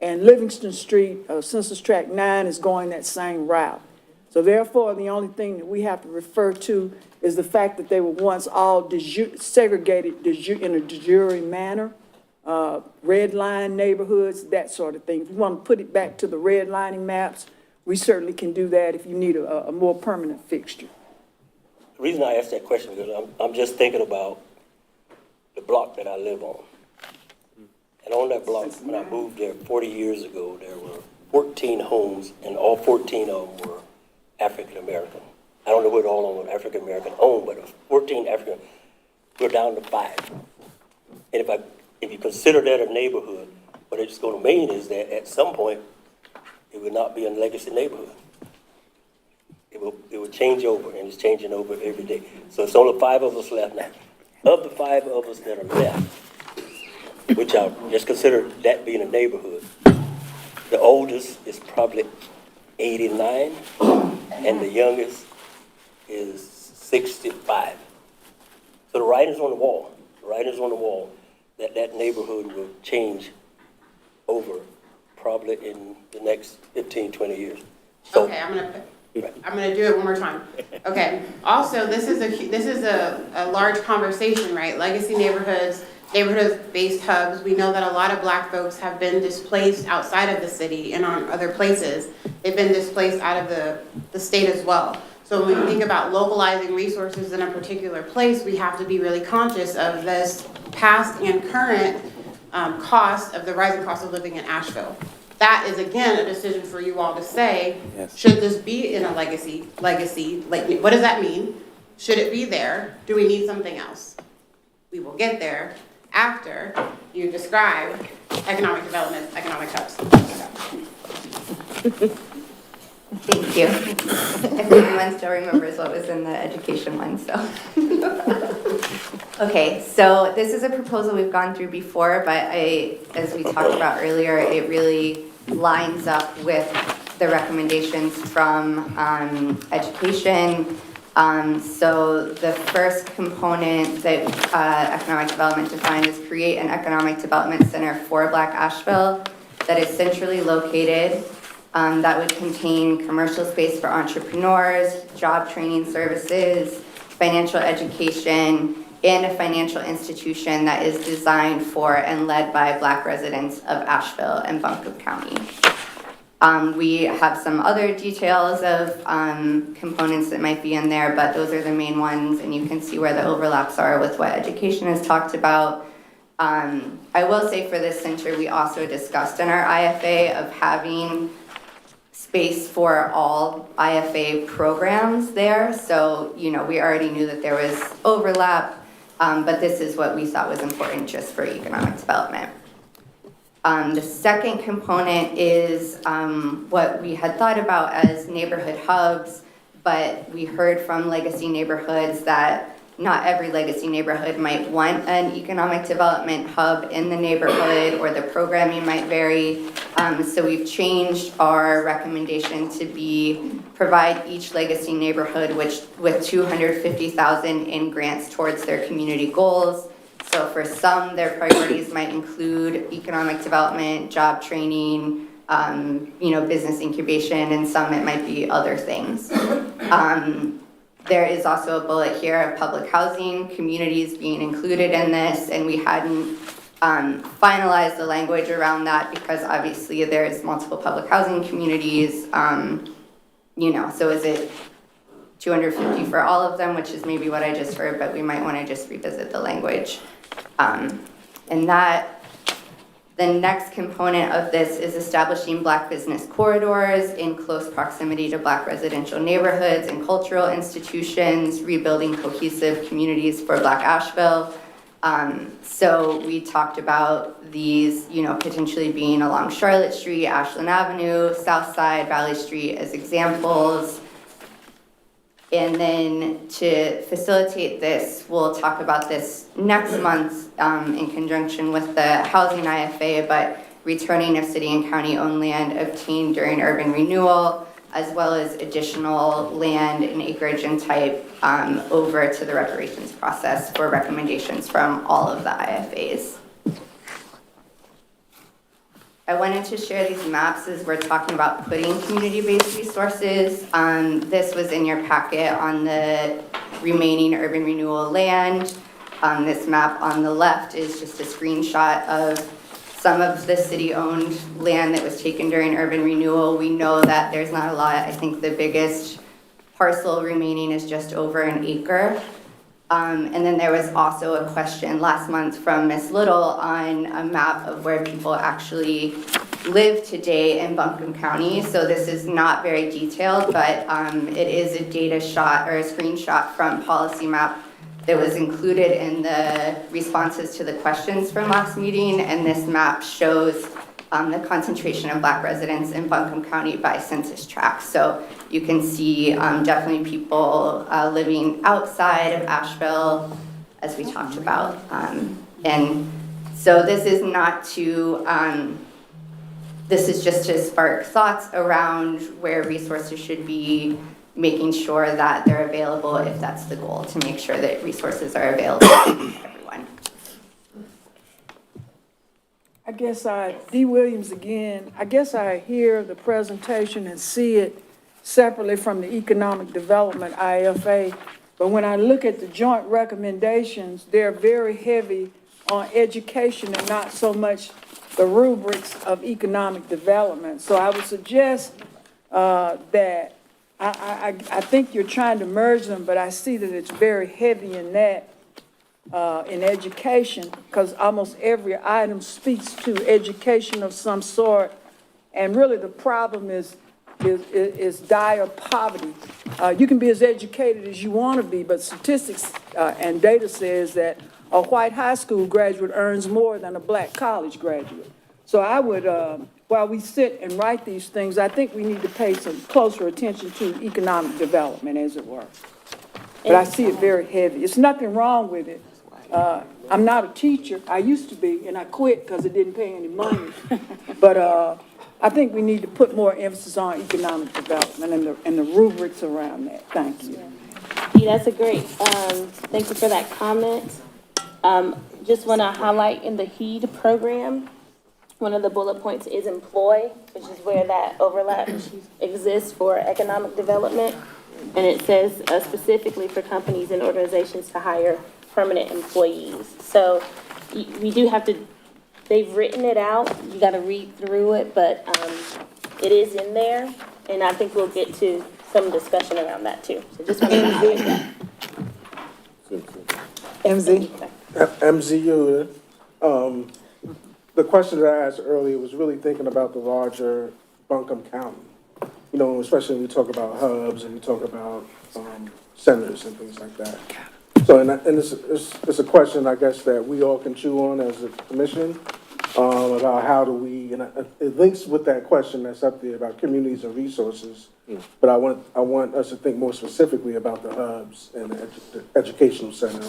And Livingston Street, Census Tract 9, is going that same route. So therefore, the only thing that we have to refer to is the fact that they were once all segregated in a de jure manner, red line neighborhoods, that sort of thing. If you want to put it back to the redlining maps, we certainly can do that if you need a more permanent fixture. The reason I asked that question is because I'm just thinking about the block that I live on. And on that block, when I moved there 40 years ago, there were 14 homes, and all 14 of them were African American. I don't know what all of them were African American owned, but it was 14 African. We're down to 5. And if you consider that a neighborhood, what it's going to mean is that at some point, it will not be a legacy neighborhood. It will change over, and it's changing over every day. So it's only 5 of us left now. Of the 5 of us that are left, which I'll just consider that being a neighborhood, the oldest is probably 89, and the youngest is 65. So the writing's on the wall. The writing's on the wall that that neighborhood will change over probably in the next 15, 20 years. So, Okay, I'm gonna do it one more time. Okay, also, this is a large conversation, right? Legacy neighborhoods-based hubs. We know that a lot of Black folks have been displaced outside of the city and on other places. They've been displaced out of the state as well. So when we think about localizing resources in a particular place, we have to be really conscious of this past and current cost of the rising cost of living in Asheville. That is, again, a decision for you all to say, Yes. Should this be in a legacy, like, what does that mean? Should it be there? Do we need something else? We will get there after you describe economic development, economic hubs. Thank you. If anyone still remembers what was in the education one, so. Okay, so this is a proposal we've gone through before, but as we talked about earlier, it really lines up with the recommendations from education. So the first component that economic development defined is create an economic development center for Black Asheville that is centrally located, that would contain commercial space for entrepreneurs, job training services, financial education, and a financial institution that is designed for and led by Black residents of Asheville and Buncombe County. We have some other details of components that might be in there, but those are the main ones, and you can see where the overlaps are with what education has talked about. I will say for this center, we also discussed in our IFA of having space for all IFA programs there. So, we already knew that there was overlap, but this is what we thought was important just for economic development. The second component is what we had thought about as neighborhood hubs, but we heard from legacy neighborhoods that not every legacy neighborhood might want an economic development hub in the neighborhood, or the programming might vary. So we've changed our recommendation to be provide each legacy neighborhood with 250,000 in grants towards their community goals. So for some, their priorities might include economic development, job training, business incubation, and some it might be other things. There is also a bullet here of public housing communities being included in this, and we hadn't finalized the language around that because obviously there's multiple public housing communities. So is it 250 for all of them, which is maybe what I just heard, but we might want to just revisit the language. And that. The next component of this is establishing Black business corridors in close proximity to Black residential neighborhoods and cultural institutions, rebuilding cohesive communities for Black Asheville. So we talked about these, potentially being along Charlotte Street, Ashland Avenue, South Side, Valley Street as examples. And then to facilitate this, we'll talk about this next month in conjunction with the housing IFA, but returning of city and county owned land obtained during urban renewal, as well as additional land and acreage and type over to the reparations process for recommendations from all of the IFAs. I wanted to share these maps as we're talking about putting community-based resources. This was in your packet on the remaining urban renewal land. This map on the left is just a screenshot of some of the city-owned land that was taken during urban renewal. We know that there's not a lot. I think the biggest parcel remaining is just over an acre. And then there was also a question last month from Ms. Little on a map of where people actually live today in Buncombe County. So this is not very detailed, but it is a data shot or a screenshot from Policy Map that was included in the responses to the questions from last meeting. And this map shows the concentration of Black residents in Buncombe County by census tract. So you can see definitely people living outside of Asheville, as we talked about. And so this is not to, this is just to spark thoughts around where resources should be, making sure that they're available if that's the goal, to make sure that resources are available to everyone. D. Williams again, I guess I hear the presentation and see it separately from the Economic Development IFA, but when I look at the joint recommendations, they're very heavy on education and not so much the rubrics of economic development. So I would suggest that I think you're trying to merge them, but I see that it's very heavy in that. In education, because almost every item speaks to education of some sort, and really the problem is dire poverty. You can be as educated as you want to be, but statistics and data says that a white high school graduate earns more than a Black college graduate. So I would, while we sit and write these things, I think we need to pay some closer attention to economic development, as it were. But I see it very heavy. It's nothing wrong with it. I'm not a teacher. I used to be, and I quit because it didn't pay any money. But I think we need to put more emphasis on economic development and the rubrics around that. Thank you. Yeah, that's a great, thank you for that comment. Just want to highlight in the HEED program, one of the bullet points is employ, which is where that overlap exists for economic development. And it says specifically for companies and organizations to hire permanent employees. So we do have to, they've written it out, you gotta read through it, but it is in there, and I think we'll get to some discussion around that too. So just want to highlight that. MZU, the question that I asked earlier was really thinking about the larger Buncombe County. Especially when we talk about hubs and we talk about centers and things like that. So, and it's a question, I guess, that we all can chew on as a commission. about how do we, and it links with that question that's up there about communities and resources. But I want us to think more specifically about the hubs and the educational center.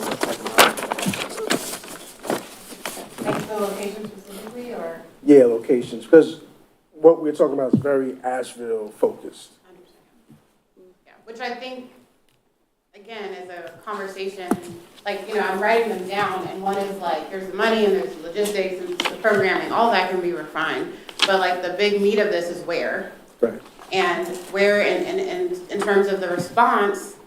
Like the location specifically, or? Yeah, locations, because what we're talking about is very Asheville focused. Yeah, which I think, again, is a conversation, like, you know, I'm writing them down, and one is like, here's the money, and there's the logistics, and the programming, all that can be refined. But like, the big meat of this is where. Right. And where, and in terms of the response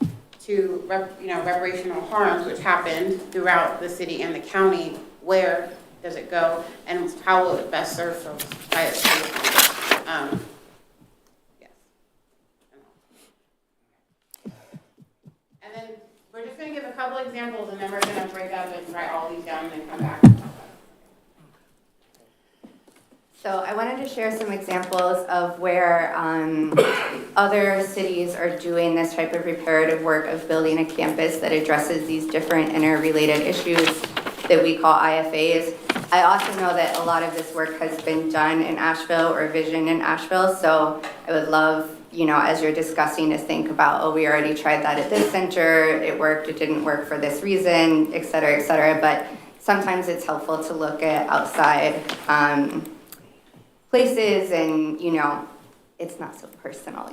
to, reparational harms, which happened throughout the city and the county, where does it go, and how will it best serve folks by its citizens? Yes. And then we're just gonna give a couple examples, and then we're gonna break up and write all these down and then come back. So I wanted to share some examples of where other cities are doing this type of reparative work of building a campus that addresses these different interrelated issues that we call IFAs. I also know that a lot of this work has been done in Asheville or Vision in Asheville, so I would love, as you're discussing, to think about, oh, we already tried that at this center, it worked, it didn't work for this reason, et cetera, but sometimes it's helpful to look at outside places, and it's not so personal,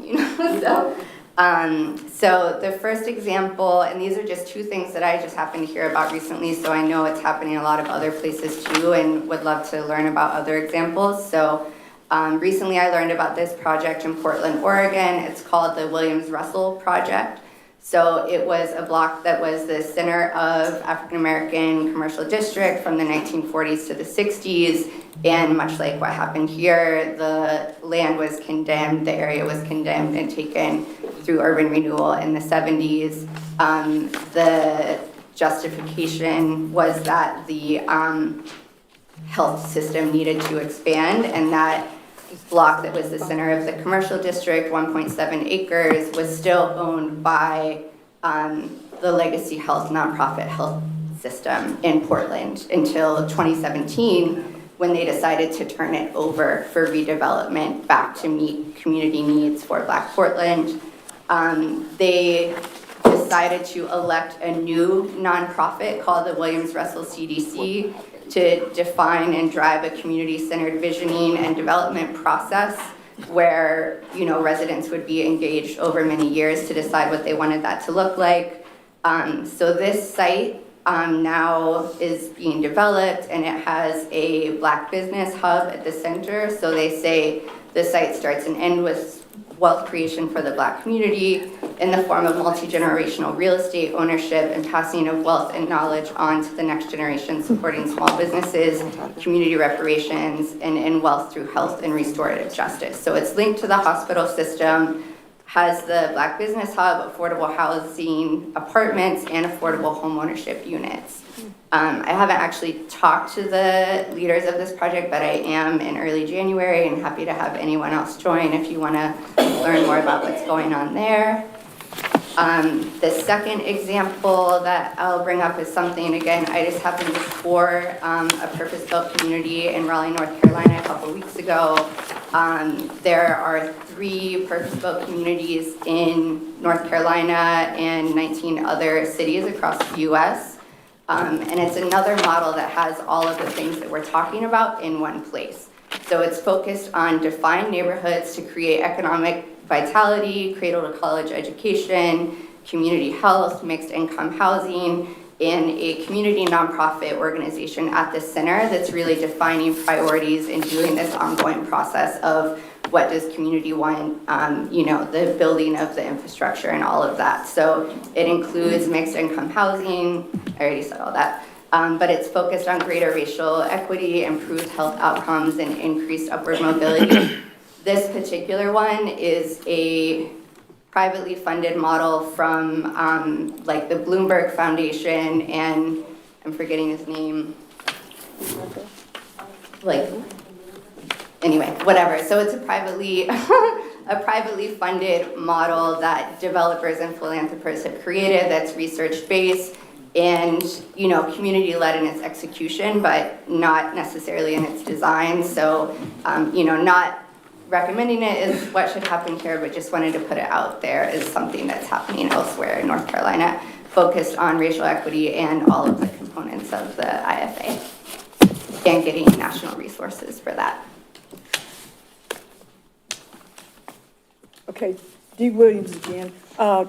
So the first example, and these are just two things that I just happened to hear about recently, so I know it's happening in a lot of other places too, and would love to learn about other examples. So recently I learned about this project in Portland, Oregon. It's called the Williams-Russell Project. So it was a block that was the center of African-American commercial district from the 1940s to the 60s. And much like what happened here, the land was condemned, the area was condemned and taken through urban renewal in the 70s. The justification was that the health system needed to expand, and that block that was the center of the commercial district, 1.7 acres, was still owned by the Legacy Health nonprofit health system in Portland until 2017, when they decided to turn it over for redevelopment back to meet community needs for Black Portland. They decided to elect a new nonprofit called the Williams-Russell CDC to define and drive a community-centered visioning and development process where, residents would be engaged over many years to decide what they wanted that to look like. So this site now is being developed, and it has a Black business hub at the center. So they say the site starts and ends with wealth creation for the Black community in the form of multi-generational real estate ownership and passing of wealth and knowledge on to the next generation, supporting small businesses, community reparations, and wealth through health and restorative justice. So it's linked to the hospital system, has the Black business hub, affordable housing, apartments, and affordable homeownership units. I haven't actually talked to the leaders of this project, but I am in early January and happy to have anyone else join if you want to learn more about what's going on there. The second example that I'll bring up is something, again, I just happened to tour a purpose-built community in Raleigh, North Carolina a couple weeks ago. There are 3 purpose-built communities in North Carolina and 19 other cities across the U.S. And it's another model that has all of the things that we're talking about in one place. So it's focused on defined neighborhoods to create economic vitality, cradle to college education, community health, mixed income housing, and a community nonprofit organization at the center that's really defining priorities and doing this ongoing process of what does community want, the building of the infrastructure and all of that. So it includes mixed income housing, I already said all that, but it's focused on greater racial equity, improved health outcomes, and increased upward mobility. This particular one is a privately funded model from the Bloomberg Foundation, and I'm forgetting his name. Anyway, whatever. So it's a privately funded model that developers and philanthropists have created that's research-based. and, you know, community-led in its execution, but not necessarily in its design. So, you know, not recommending it is what should happen here, but just wanted to put it out there as something that's happening elsewhere in North Carolina, focused on racial equity and all of the components of the IFA, and getting national resources for that. Okay, Dee Williams again.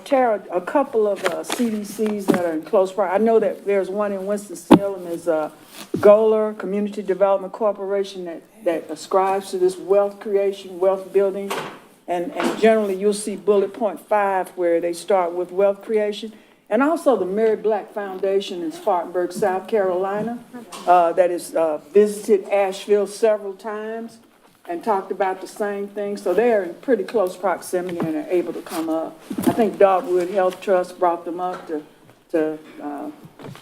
Tara, a couple of CDCs that are in close proximity. I know that there's one in Winston-Salem, is Goler Community Development Corporation that ascribes to this wealth creation, wealth building. And generally, you'll see bullet point 5 where they start with wealth creation. And also the Mary Black Foundation in Spartanburg, South Carolina, that has visited Asheville several times and talked about the same thing. So they're in pretty close proximity and are able to come up. I think Dogwood Health Trust brought them up to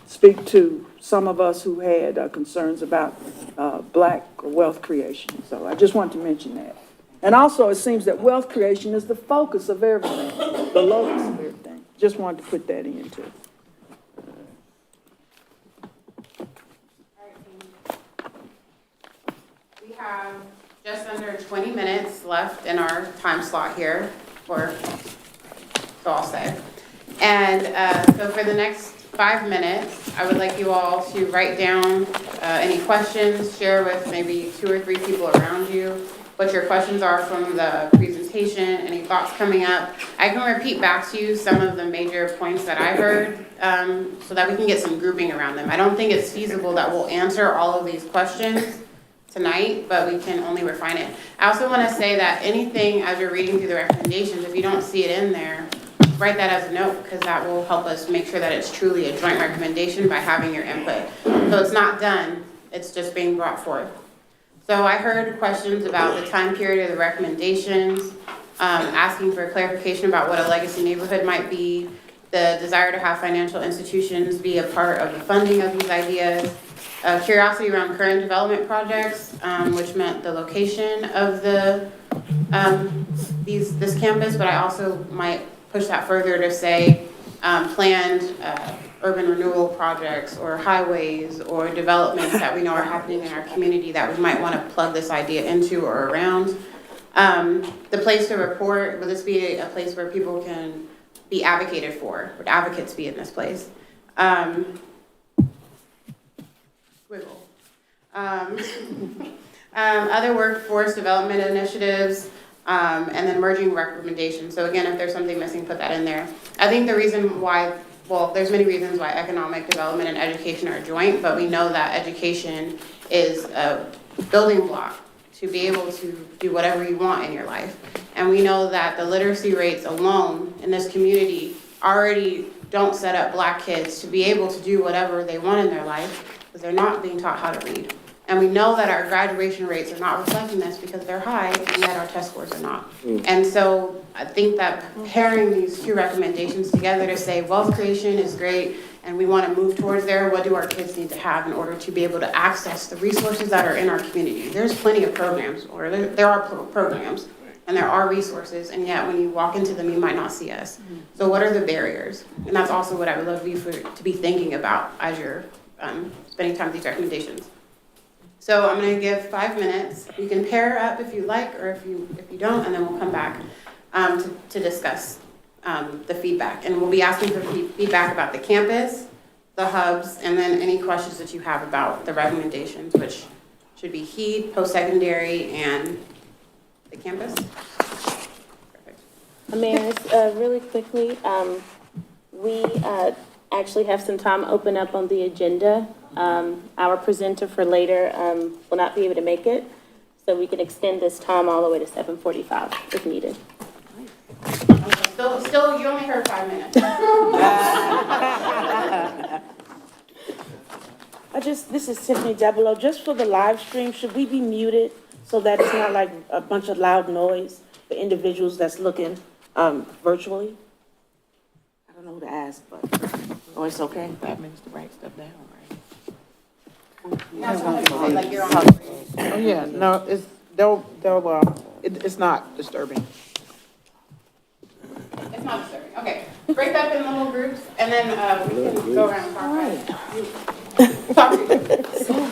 speak to some of us who had concerns about black wealth creation. So I just wanted to mention that. And also, it seems that wealth creation is the focus of everything, the locus of everything. Just wanted to put that in too. We have just under 20 minutes left in our time slot here, or so I'll say. And so for the next 5 minutes, I would like you all to write down any questions, share with maybe 2 or 3 people around you what your questions are from the presentation, any thoughts coming up. I can repeat back to you some of the major points that I heard so that we can get some grouping around them. I don't think it's feasible that we'll answer all of these questions tonight, but we can only refine it. I also want to say that anything as you're reading through the recommendations, if you don't see it in there, write that as a note, because that will help us make sure that it's truly a joint recommendation by having your input. So it's not done, it's just being brought forth. So I heard questions about the time period of the recommendations, asking for clarification about what a legacy neighborhood might be, the desire to have financial institutions be a part of the funding of these ideas, curiosity around current development projects, which meant the location of the this campus, but I also might push that further to say planned urban renewal projects or highways or developments that we know are happening in our community that we might want to plug this idea into or around. The place to report, will this be a place where people can be advocated for? Would advocates be in this place? Wiggle. Other workforce development initiatives, and then merging recommendations. So again, if there's something missing, put that in there. I think the reason why, well, there's many reasons why economic development and education are joint, but we know that education is a building block to be able to do whatever you want in your life. And we know that the literacy rates alone in this community already don't set up Black kids to be able to do whatever they want in their life because they're not being taught how to read. And we know that our graduation rates are not reflecting this because they're high, and yet our test scores are not. And so I think that pairing these 2 recommendations together to say wealth creation is great, and we want to move towards there, what do our kids need to have in order to be able to access the resources that are in our community? There's plenty of programs, or there are programs, and there are resources, and yet when you walk into them, you might not see us. So what are the barriers? And that's also what I would love you to be thinking about as you're spending time with these recommendations. So I'm going to give 5 minutes. You can pair up if you like, or if you don't, and then we'll come back to discuss the feedback. And we'll be asking for feedback about the campus, the hubs, and then any questions that you have about the recommendations, which should be HEED, post-secondary, and the campus. Perfect. Mayor, really quickly, we actually have some time open up on the agenda. Our presenter for later will not be able to make it, so we can extend this time all the way to 7:45 if needed. Still, you only heard 5 minutes. This is Tiffany Debolo. Just for the live stream, should we be muted so that it's not like a bunch of loud noise for individuals that's looking virtually? I don't know who to ask, but, oh, it's okay. 5 minutes to write stuff down, right? Like you're on. Oh, yeah, no, it's not disturbing. It's not disturbing. Okay, break up in little groups, and then we can go around and talk about it. Talk.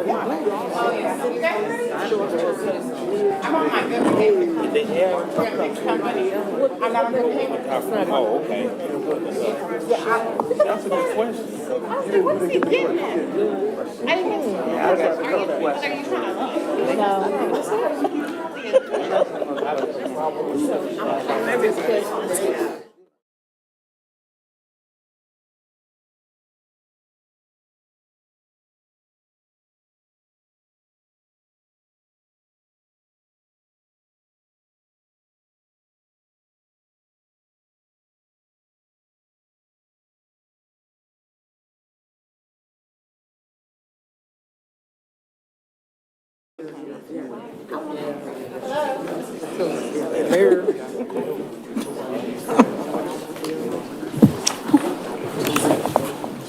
I'm on my good behavior. I'm not on good behavior. Oh, okay. That's a good question. What is he getting at? I didn't get to. Are you trying to?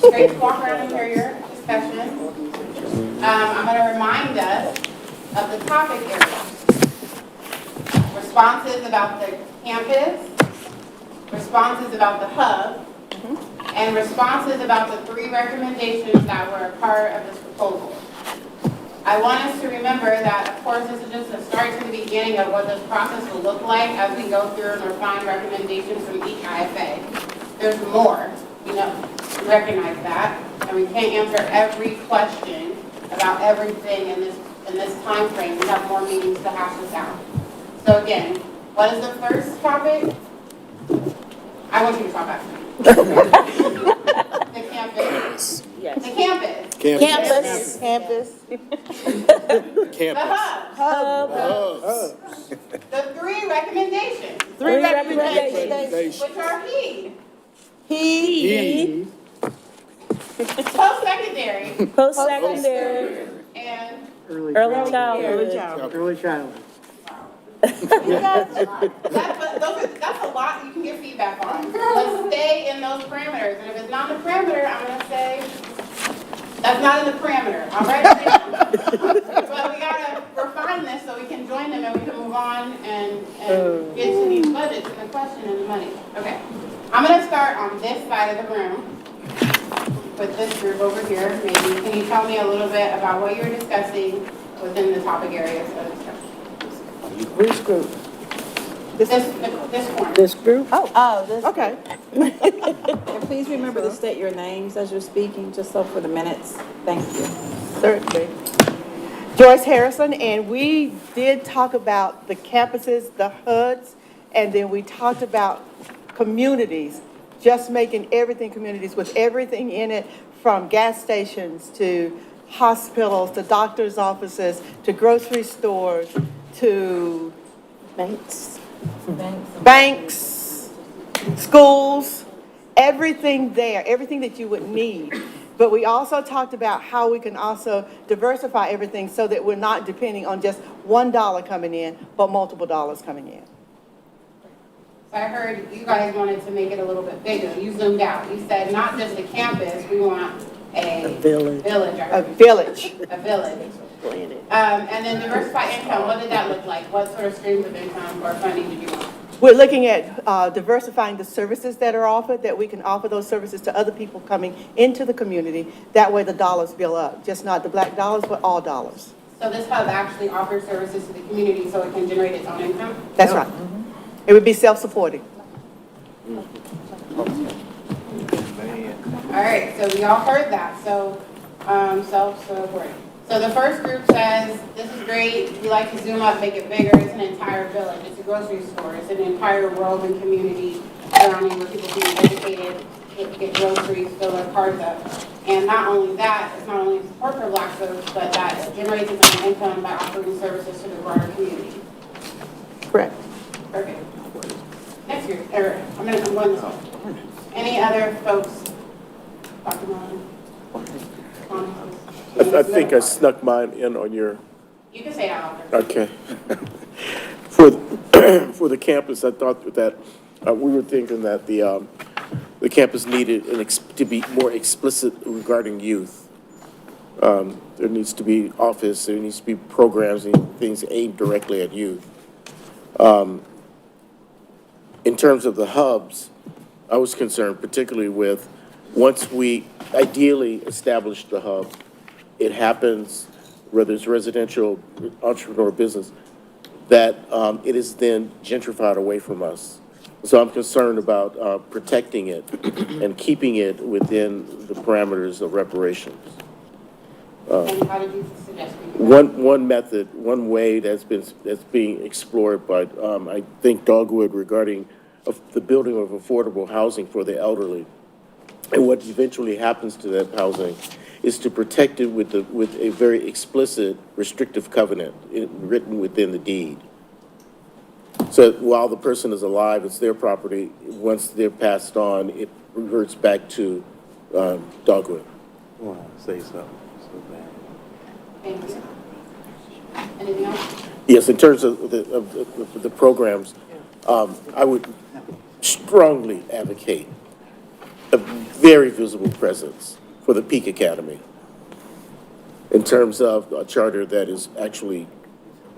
Great to walk around and hear your discussion. I'm going to remind us of the topic area. Responses about the campus, responses about the hub, and responses about the 3 recommendations that were a part of this proposal. I want us to remember that, of course, this is just a start to the beginning of what this process will look like as we go through and refine recommendations from each IFA. There's more, we recognize that, and we can't answer every question about everything in this time frame. We have more meetings to hash this out. So again, what is the first topic? I want you to talk after me. The campus. Yes. The campus. Campus. Campus. The hub. The 3 recommendations. 3 recommendations. Which are heed. He. Post-secondary. Post-secondary, And early childhood. that's a lot you can get feedback on. Let's stay in those parameters. And if it's not in the parameter, I'm going to say, that's not in the parameter. I'll write it down. But we got to refine this so we can join them and we can move on and get to these budgets and the question and the money. Okay. I'm going to start on this side of the room with this group over here. Maybe can you tell me a little bit about what you're discussing within the topic areas of discussion? Which group? This corner. This group? This. Okay. And please remember to state your names as you're speaking, just so for the minutes. Thank you. Certainly. Joyce Harrison, and we did talk about the campuses, the HUDs, and then we talked about communities, just making everything communities with everything in it, from gas stations to hospitals, to doctor's offices, to grocery stores, to banks, schools, everything there, everything that you would need. But we also talked about how we can also diversify everything so that we're not depending on just $1 coming in, but multiple dollars coming in. So I heard you guys wanted to make it a little bit bigger. You zoomed out. You said not just a campus, we want a village. A village. A village. And then diversify income, what did that look like? What sort of streams of income or funding did you want? We're looking at diversifying the services that are offered, that we can offer those services to other people coming into the community. That way the dollars build up, just not the black dollars, but all dollars. So this hub actually offers services to the community so it can generate its own income? That's right. It would be self-supporting. All right, so we all heard that, so self-supporting. So the first group says, this is great, we like to zoom up, make it bigger, it's an entire village, it's a grocery store, it's an entire world and community surrounding where people can be educated, get groceries, fill their cars up. And not only that, it's not only support for Black folks, but that it generates its own income by offering services to the broader community. Correct. Perfect. Next group, I'm going this way. Any other folks? Dr. Mullen? I think I snuck mine in on your, You can say it out loud. okay. For for the campus, I thought that, we were thinking that the campus needed to be more explicit regarding youth. There needs to be office, there needs to be programs and things aimed directly at youth. In terms of the hubs, I was concerned particularly with, once we ideally establish the hub, it happens whether it's residential, entrepreneur business, that it is then gentrified away from us. So I'm concerned about protecting it and keeping it within the parameters of reparations. And how did you suggest we do that? One method, one way that's being explored by, I think Dogwood regarding the building of affordable housing for the elderly. And what eventually happens to that housing is to protect it with a very explicit restrictive covenant written within the deed. So while the person is alive, it's their property. Once they're passed on, it reverts back to Dogwood. I want to say something so bad. Thank you. Anything else? Yes, in terms of the programs, I would strongly advocate a very visible presence for the Peak Academy in terms of a charter that is actually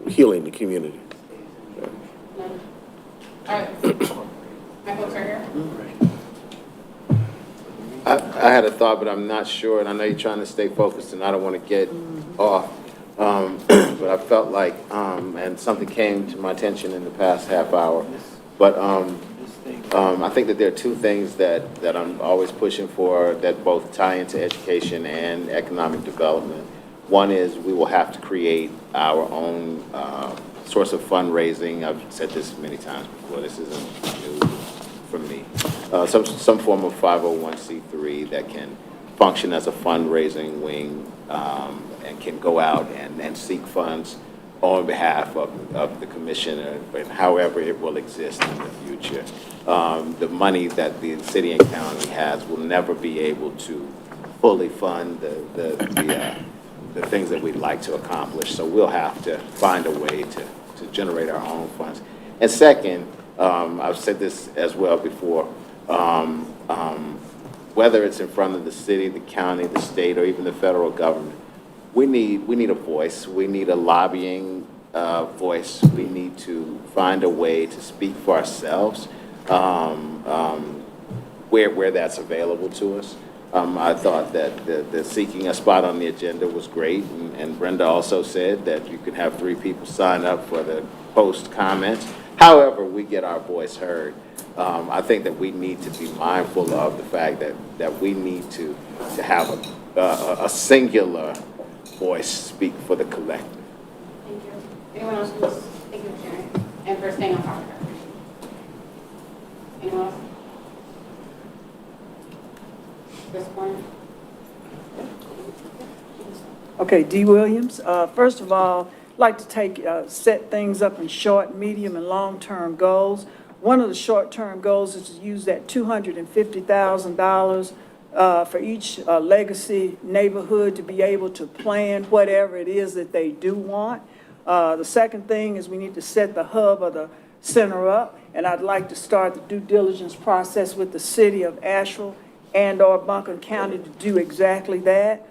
healing the community. All right. My folks are here. I had a thought, but I'm not sure, and I know you're trying to stay focused, and I don't want to get off. But I felt like, and something came to my attention in the past half hour, but I think that there are two things that I'm always pushing for that both tie into education and economic development. One is we will have to create our own source of fundraising. I've said this many times before. This isn't new for me. Some form of 501c3 that can function as a fundraising wing and can go out and seek funds on behalf of the commissioner, but however it will exist in the future. The money that the city and county has will never be able to fully fund the things that we'd like to accomplish. So we'll have to find a way to generate our own funds. And second, I've said this as well before, whether it's in front of the city, the county, the state, or even the federal government, we need a voice. We need a lobbying voice. We need to find a way to speak for ourselves where that's available to us. I thought that the seeking a spot on the agenda was great, and Brenda also said that you can have 3 people sign up for the post comments. However, we get our voice heard. I think that we need to be mindful of the fact that we need to have a singular voice speak for the collective. Thank you. Anyone else who's thinking of sharing and for staying on topic? Anyone else? This point? Okay, D. Williams. First of all, I'd like to set things up in short, medium, and long-term goals. One of the short-term goals is to use that $250,000 for each legacy neighborhood to be able to plan whatever it is that they do want. The second thing is we need to set the hub of the center up, and I'd like to start the due diligence process with the city of Asheville and/or Buncombe County to do exactly that,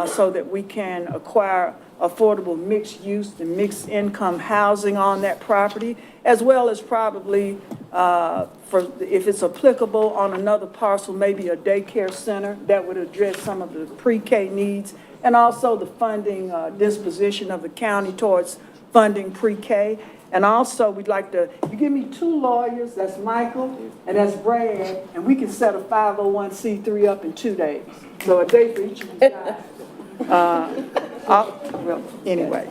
so that we can acquire affordable mixed use and mixed income housing on that property, as well as probably, if it's applicable on another parcel, maybe a daycare center that would address some of the pre-K needs, and also the funding disposition of the county towards funding pre-K. And also, we'd like to, you give me 2 lawyers, that's Michael and that's Brad, and we can set a 501c3 up in 2 days. So a day for each of you guys. Well, anyway,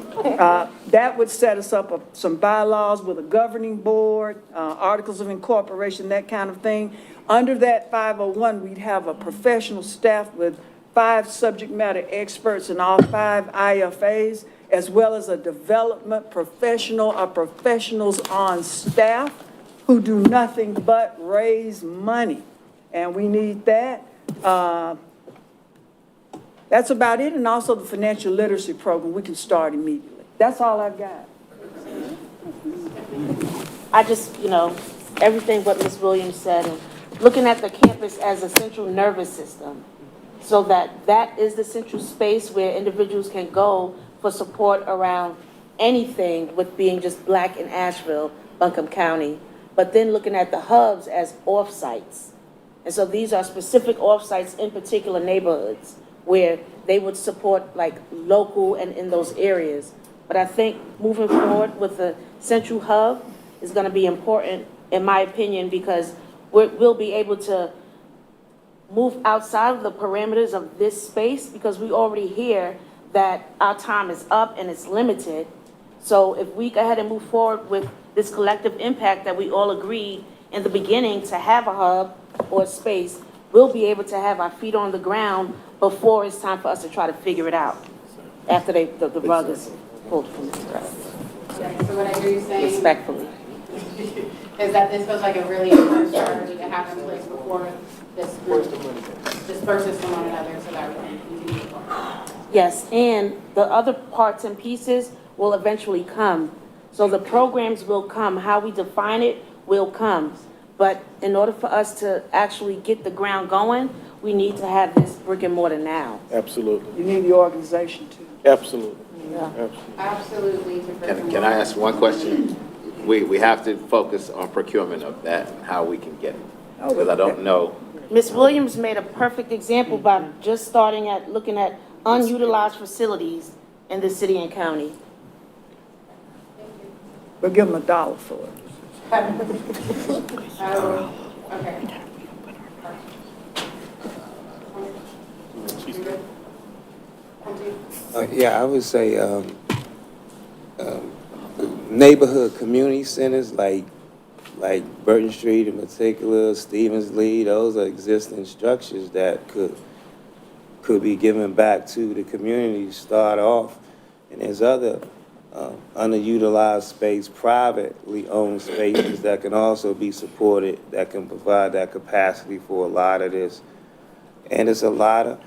that would set us up some bylaws with a governing board, articles of incorporation, that kind of thing. Under that 501, we'd have a professional staff with 5 subject matter experts in all 5 IFAs, as well as a development professional or professionals on staff who do nothing but raise money. And we need that. That's about it. And also the financial literacy program, we can start immediately. That's all I've got. I just, everything what Ms. Williams said, and looking at the campus as a central nervous system, so that is the central space where individuals can go for support around anything with being just Black in Asheville, Buncombe County, but then looking at the hubs as off-sites. And so these are specific off-sites in particular neighborhoods where they would support like local and in those areas. But I think moving forward with the central hub is gonna be important, in my opinion, because we'll be able to move outside of the parameters of this space, because we already hear that our time is up and it's limited. So if we go ahead and move forward with this collective impact that we all agreed in the beginning to have a hub or a space, we'll be able to have our feet on the ground before it's time for us to try to figure it out, after the rug is pulled from the grass. Okay, so what I hear you saying Respectfully. is that this was like a really important strategy to have in place before this group disperses from one another so that we can continue to work. Yes, and the other parts and pieces will eventually come. So the programs will come, how we define it will come. But in order for us to actually get the ground going, we need to have this brick and mortar now. Absolutely, You need the organization too. absolutely, Yeah. Absolutely. Can I ask one question? We have to focus on procurement of that and how we can get it, because I don't know. Ms. Williams made a perfect example by just starting at, looking at unutilized facilities in the city and county. We'll give them $1 for it. Okay. Yeah, I would say, neighborhood community centers like Burton Street in particular, Stevens Lee, those are existing structures that could be given back to the community to start off. And there's other underutilized space, privately owned spaces that can also be supported, that can provide that capacity for a lot of this. And it's a lot of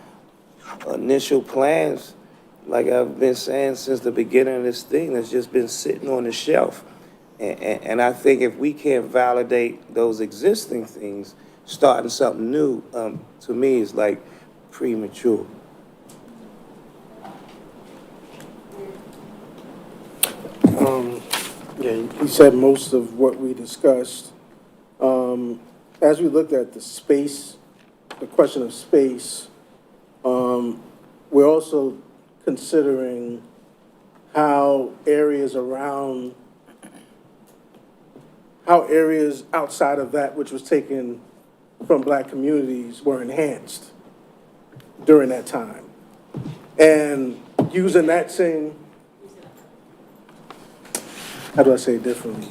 initial plans, like I've been saying since the beginning of this thing, that's just been sitting on the shelf. And I think if we can't validate those existing things, starting something new, to me, is like premature. Yeah, you said most of what we discussed. As we looked at the space, the question of space, we're also considering how areas outside of that which was taken from black communities were enhanced during that time. And using that same, how do I say it differently?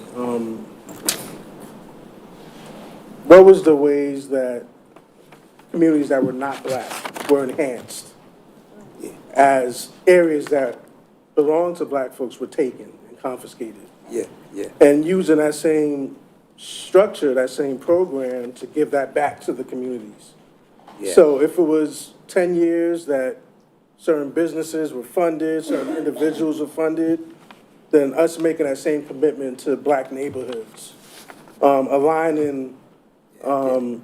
What was the ways that communities that were not black were enhanced as areas that belonged to black folks were taken and confiscated? Yeah. And using that same structure, that same program to give that back to the communities. Yeah. So if it was 10 years that certain businesses were funded, certain individuals were funded, then us making that same commitment to black neighborhoods, aligning the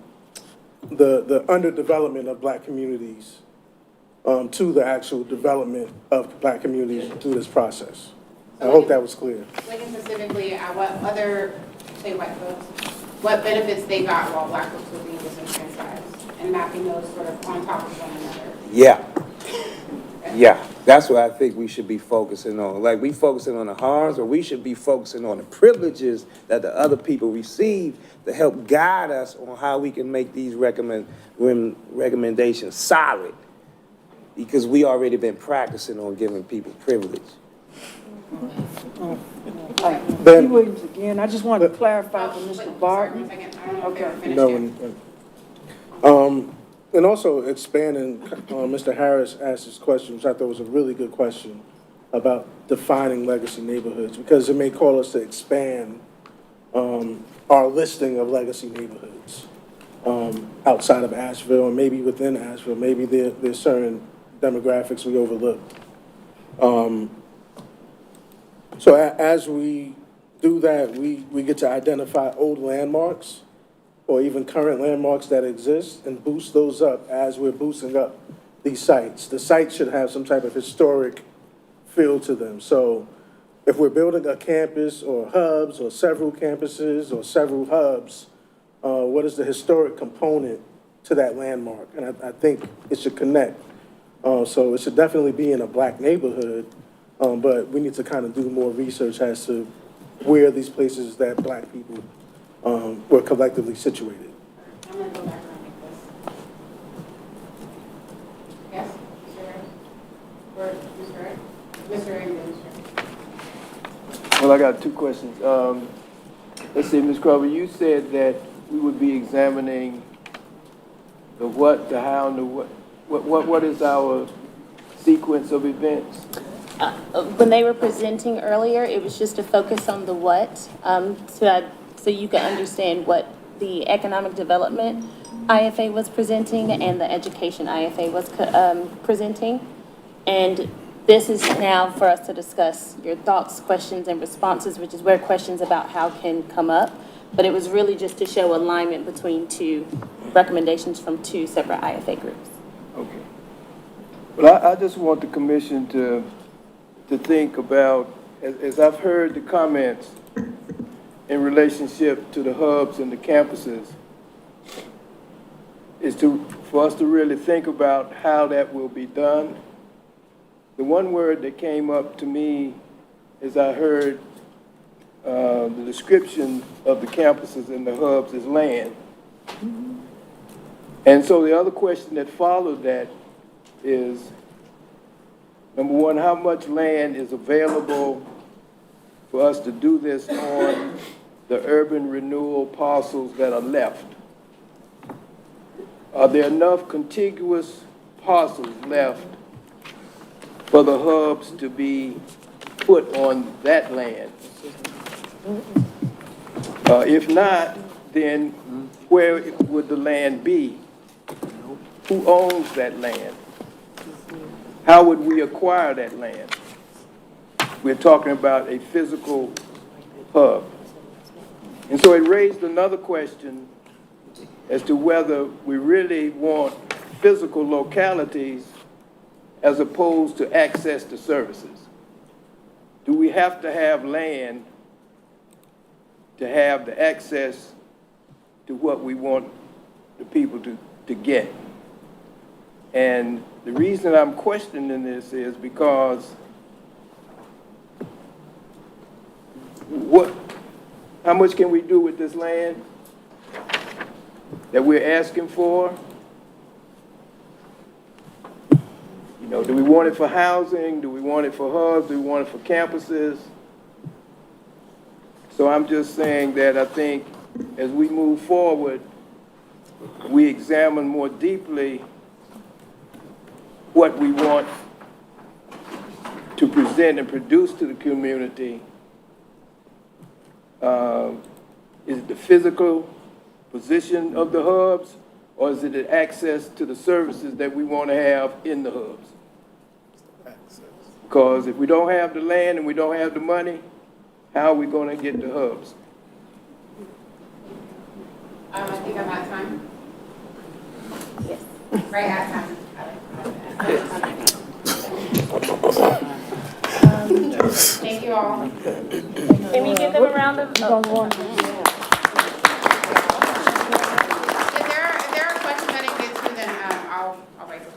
underdevelopment of black communities to the actual development of black communities through this process. I hope that was clear. Looking specifically at what other, say white folks, what benefits they got while black folks were being disenfranchised, and mapping those sort of on top of one another. Yeah, that's what I think we should be focusing on. Like, we focusing on the harms, or we should be focusing on the privileges that the other people receive to help guide us on how we can make these recommendations solid. Because we already been practicing on giving people privilege. Ben Williams again, I just wanted to clarify for Mr. Barton. Okay. And also expanding, Mr. Harris asked this question, which I thought was a really good question, about defining legacy neighborhoods, because it may call us to expand our listing of legacy neighborhoods outside of Asheville, and maybe within Asheville. Maybe there's certain demographics we overlooked. So as we do that, we get to identify old landmarks or even current landmarks that exist and boost those up as we're boosting up these sites. The sites should have some type of historic feel to them. So if we're building a campus or hubs or several campuses or several hubs, what is the historic component to that landmark? And I think it should connect So it should definitely be in a black neighborhood, but we need to kind of do more research as to where these places that black people were collectively situated. I'm gonna go back around like this. Yes, Mr. Ray? Mr. Ray, Well, I got two questions. Let's see, Ms. Crover, you said that we would be examining the what, the how, and the what is our sequence of events? When they were presenting earlier, it was just to focus on the what, so you can understand what the economic development IFA was presenting and the education IFA was presenting. And this is now for us to discuss your thoughts, questions, and responses, which is where questions about how can come up. But it was really just to show alignment between two recommendations from two separate IFA groups. Okay. Well, I just want the commission to think about, as I've heard the comments in relationship to the hubs and the campuses, is for us to really think about how that will be done. The one word that came up to me as I heard the description of the campuses and the hubs is land. And so the other question that followed that is, number one, how much land is available for us to do this on the urban renewal parcels that are left? Are there enough contiguous parcels left for the hubs to be put on that land? If not, then where would the land be? Who owns that land? How would we acquire that land? We're talking about a physical hub. And so it raised another question as to whether we really want physical localities as opposed to access to services. Do we have to have land to have the access to what we want the people to get? And the reason I'm questioning this is because how much can we do with this land that we're asking for? You know, do we want it for housing? Do we want it for hubs? Do we want it for campuses? So I'm just saying that I think as we move forward, we examine more deeply what we want to present and produce to the community. Is it the physical position of the hubs, or is it the access to the services that we want to have in the hubs? Because if we don't have the land and we don't have the money, how are we going to get the hubs? I think I'm at time. Yes. Right at time. Thank you all. Can we give them a round of? If there are questions I didn't get to, then I'll write those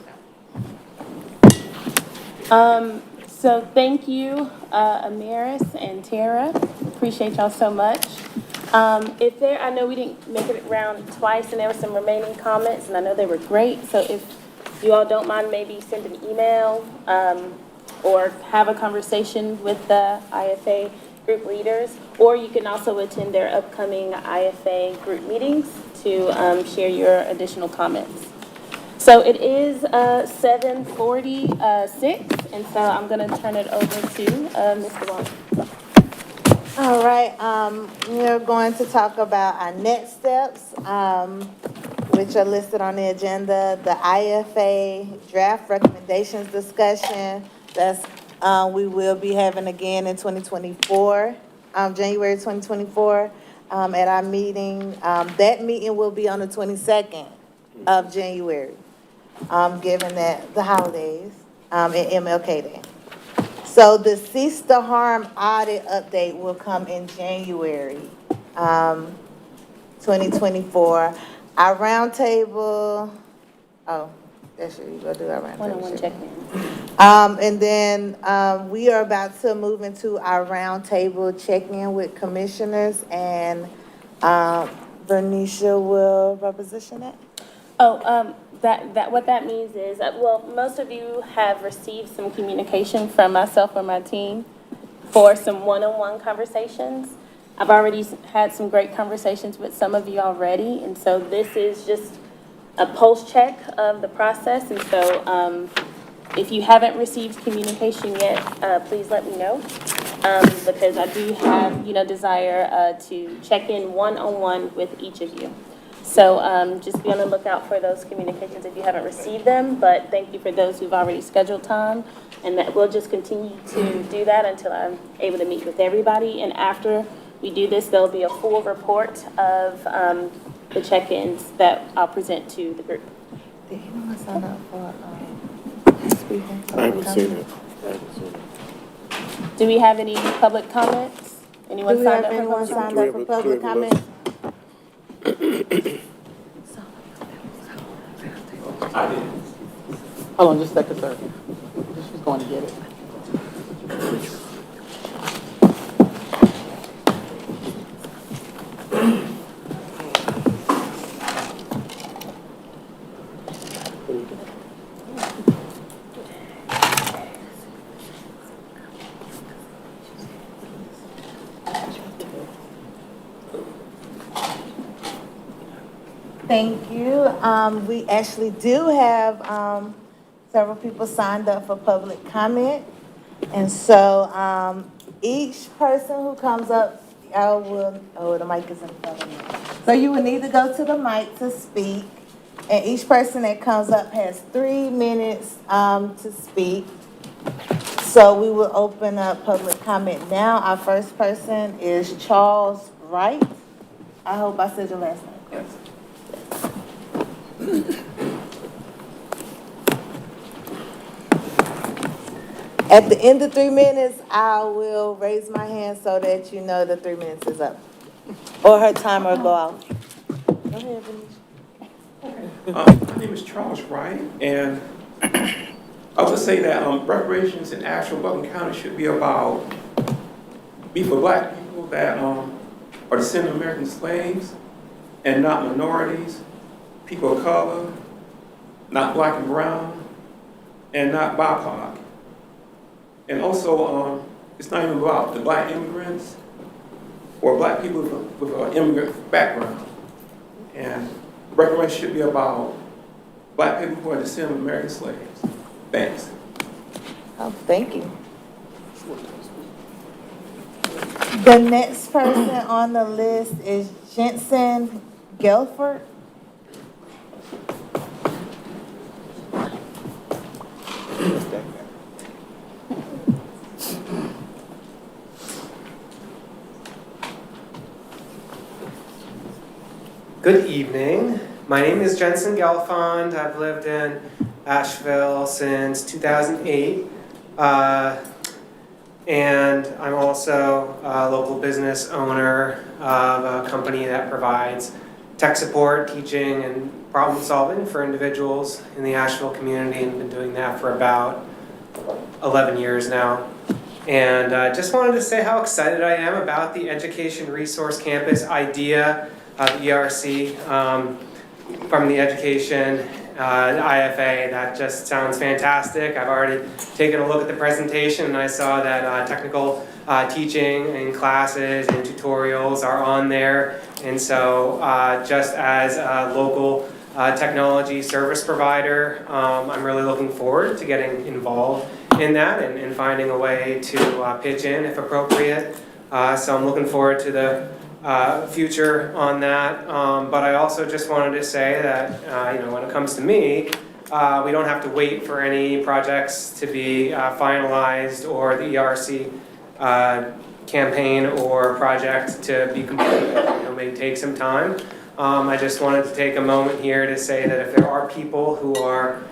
down. So thank you, Amaris and Tara. Appreciate y'all so much. I know we didn't make it around twice and there were some remaining comments and I know they were great. So if you all don't mind, maybe send an email, or have a conversation with the IFA group leaders, or you can also attend their upcoming IFA group meetings to share your additional comments. So it is 7:46, and so I'm going to turn it over to Mr. Wong. All right, we're going to talk about our next steps, which are listed on the agenda. The IFA draft recommendations discussion, we will be having again in 2024, January 2024, at our meeting. That meeting will be on the 22nd of January, given that the holidays, and MLK Day. So the Cease the Harm audit update will come in January 2024. Our roundtable, That's you go do our round table. One-on-one check-in. And then, we are about to move into our roundtable check-in with commissioners, and, Bernicia will reposition it. Oh, what that means is, well, most of you have received some communication from myself or my team for some one-on-one conversations. I've already had some great conversations with some of you already, and so this is just a pulse check of the process. And so, if you haven't received communication yet, please let me know, because I do have, desire to check in one-on-one with each of you. So just be on the lookout for those communications if you haven't received them, but thank you for those who've already scheduled time, and that we'll just continue to do that until I'm able to meet with everybody. And after we do this, there'll be a full report of the check-ins that I'll present to the group. Did anyone sign up for, speaking? I haven't seen it. Do we have any public comments? Anyone Do we signed have up for anyone public? signed up for public comment? Hold on just a second, sir. She's going to get it. Thank you. We actually do have, several people signed up for public comment. And so, each person who comes up, the mic is in front of me. So you will need to go to the mic to speak. And each person that comes up has 3 minutes, to speak. So we will open up public comment now. Our first person is Charles Wright. I hope I said your last name correctly. At the end of 3 minutes, I will raise my hand so that you know the 3 minutes is up. Or her timer will go out. Go ahead, Venetia. My name is Charles Wright, and I would say that reparations in Asheville, Buckingham County should be for black people that are descendant of American slaves and not minorities, people of color, not black and brown, and not BIPOC. And also, it's not even about the black immigrants or black people with an immigrant background. And reparations should be about black people who are descendants of American slaves. Thanks. Oh, thank you. The next person on the list is Jensen Gelford. Good evening. My name is Jensen Gelfond. I've lived in Asheville since 2008. And I'm also a local business owner of a company that provides tech support, teaching, and problem solving for individuals in the Asheville community, and been doing that for about 11 years now. And just wanted to say how excited I am about the Education Resource Campus idea of ERC from the Education IFA. That just sounds fantastic. I've already taken a look at the presentation and I saw that technical teaching and classes and tutorials are on there. And so just as a local technology service provider, I'm really looking forward to getting involved in that and finding a way to pitch in if appropriate. So I'm looking forward to the future on that, but I also just wanted to say that when it comes to me, we don't have to wait for any projects to be finalized or the ERC campaign or project to be completed. It may take some time. I just wanted to take a moment here to say that if there are people who are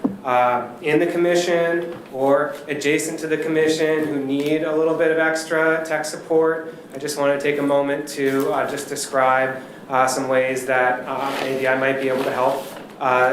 in the commission or adjacent to the commission who need a little bit of extra tech support, I just want to take a moment to just describe some ways that maybe I might be able to help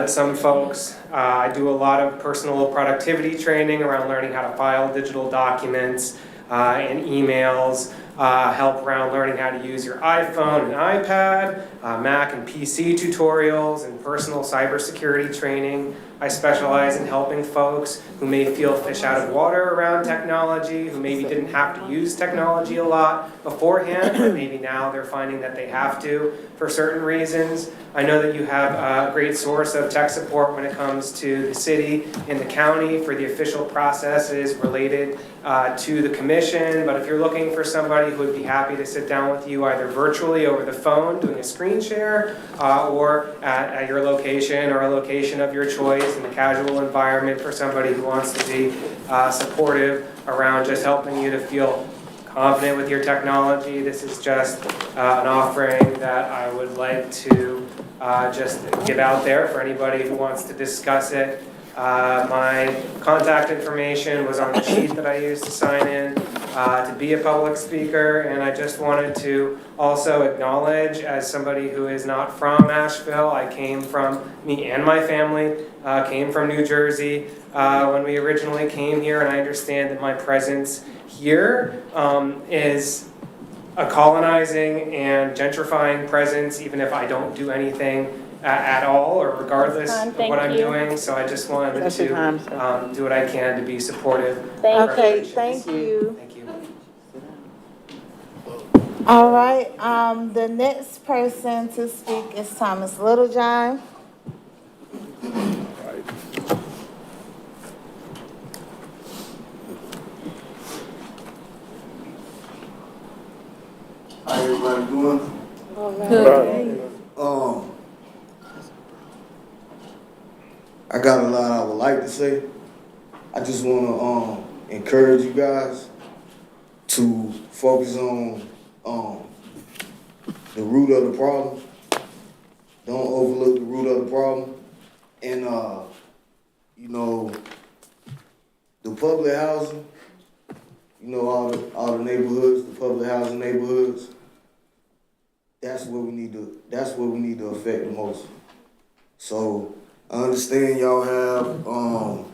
Some folks, I do a lot of personal productivity training around learning how to file digital documents and emails, help around learning how to use your iPhone and iPad, Mac and PC tutorials, and personal cybersecurity training. I specialize in helping folks who may feel fish out of water around technology, who maybe didn't have to use technology a lot beforehand, but maybe now they're finding that they have to for certain reasons. I know that you have a great source of tech support when it comes to the city and the county for the official processes related to the commission, but if you're looking for somebody who would be happy to sit down with you either virtually over the phone doing a screen share or at your location or a location of your choice in a casual environment for somebody who wants to be supportive around just helping you to feel confident with your technology. This is just an offering that I would like to just give out there for anybody who wants to discuss it. My contact information was on the sheet that I used to sign in to be a public speaker, and I just wanted to also acknowledge, as somebody who is not from Asheville, me and my family came from New Jersey when we originally came here, and I understand that my presence here is a colonizing and gentrifying presence, even if I don't do anything at all or regardless of what I'm doing. So I just wanted to do what I can to be supportive. Okay, thank you. Thank you. All right, the next person to speak is Thomas Littlejohn. How everybody doing? Good. I got a lot I would like to say. I just want to encourage you guys to focus on the root of the problem. Don't overlook the root of the problem. And you know, the public housing, you know, all the neighborhoods, the public housing neighborhoods, that's what we need to affect the most. So I understand y'all have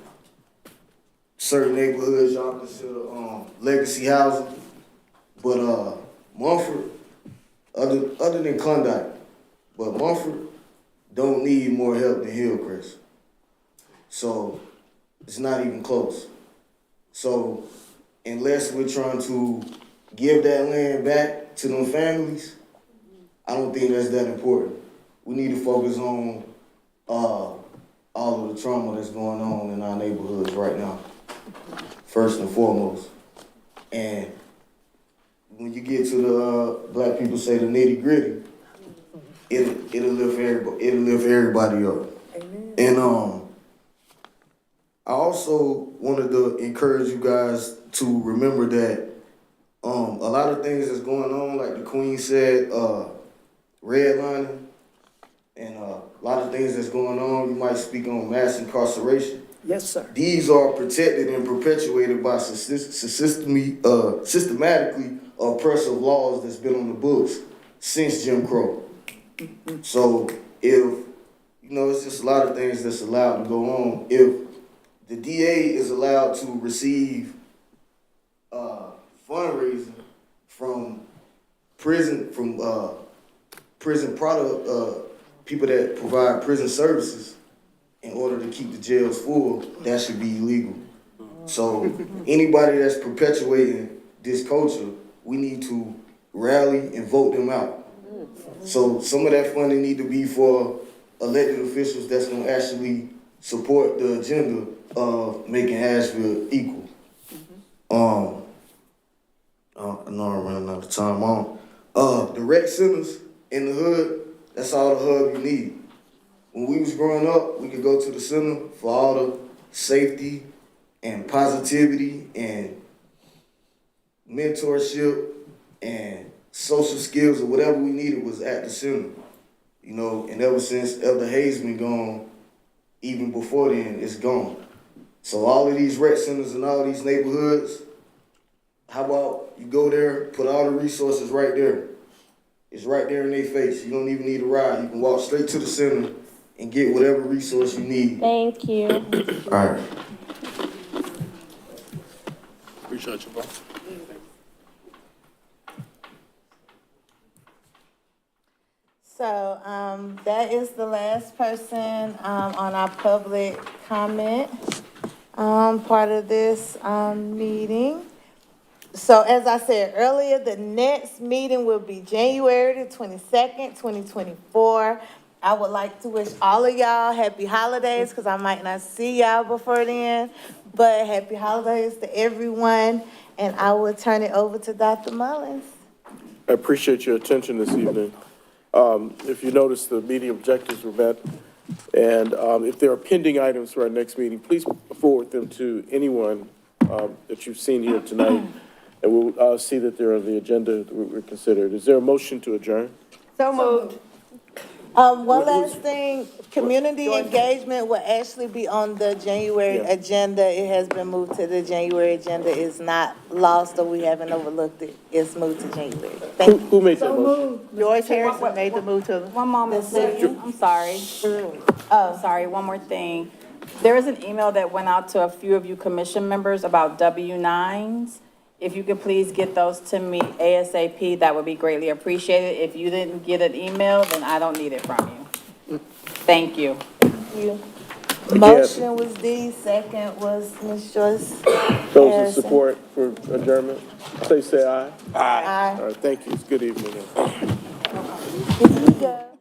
certain neighborhoods y'all consider legacy housing, but Mumford, other than Klondike, but Mumford don't need more help than Hillcrest. So it's not even close. So unless we're trying to give that land back to them families, I don't think that's that important. We need to focus on all of the trauma that's going on in our neighborhoods right now, first and foremost. And when you get to the black people say the nitty gritty, it'll lift everybody up. Amen. And I also wanted to encourage you guys to remember that a lot of things that's going on, like the Queen said, redlining, and a lot of things that's going on. You might speak on mass incarceration. Yes, sir. These are protected and perpetuated by systematically oppressive laws that's been on the books since Jim Crow. So it's just a lot of things that's allowed to go on. If the DA is allowed to receive fundraising from prison product people that provide prison services in order to keep the jails full, that should be illegal. So anybody that's perpetuating this culture, we need to rally and vote them out. So some of that funding need to be for elected officials that's going to actually support the agenda of making Asheville equal. I know I'm running out of time on. The rec centers in the hood, that's all the hub you need. When we was growing up, we could go to the center for all the safety and positivity and mentorship and social skills or whatever we needed was at the center. You know, and ever since Elder Hayes been gone, even before then, it's gone. So all of these rec centers in all these neighborhoods, how about you go there, put all the resources right there. It's right there in their face. You don't even need a ride. You can walk straight to the center and get whatever resource you need. Thank you. All right. Appreciate you, bro. So, that is the last person, on our public comment, part of this, meeting. So as I said earlier, the next meeting will be January the 22nd, 2024. I would like to wish all of y'all happy holidays, because I might not see y'all before then, but happy holidays to everyone, and I will turn it over to Dr. Mullins. I appreciate your attention this evening. If you notice, the meeting objectives were met, and if there are pending items for our next meeting, please forward them to anyone that you've seen here tonight, and we'll see that they're on the agenda that we're considered. Is there a motion to adjourn? So moved. One last thing, community engagement will actually be on the January Yeah. agenda. It has been moved to the January agenda. It's not lost or we haven't overlooked it. It's moved to January. Thank you. Who made that motion? George Harrison made the move to. One moment, please. I'm sorry. Oh, sorry, one more thing. There is an email that went out to a few of you commission members about W-9s. If you could please get those to me ASAP, that would be greatly appreciated. If you didn't get an email, then I don't need it from you. Thank you. Motion was D, second was Ms. Joyce Those in Harrison. support for adjournment, say aye. Aye. All right, thank you. It's good evening. Here you go.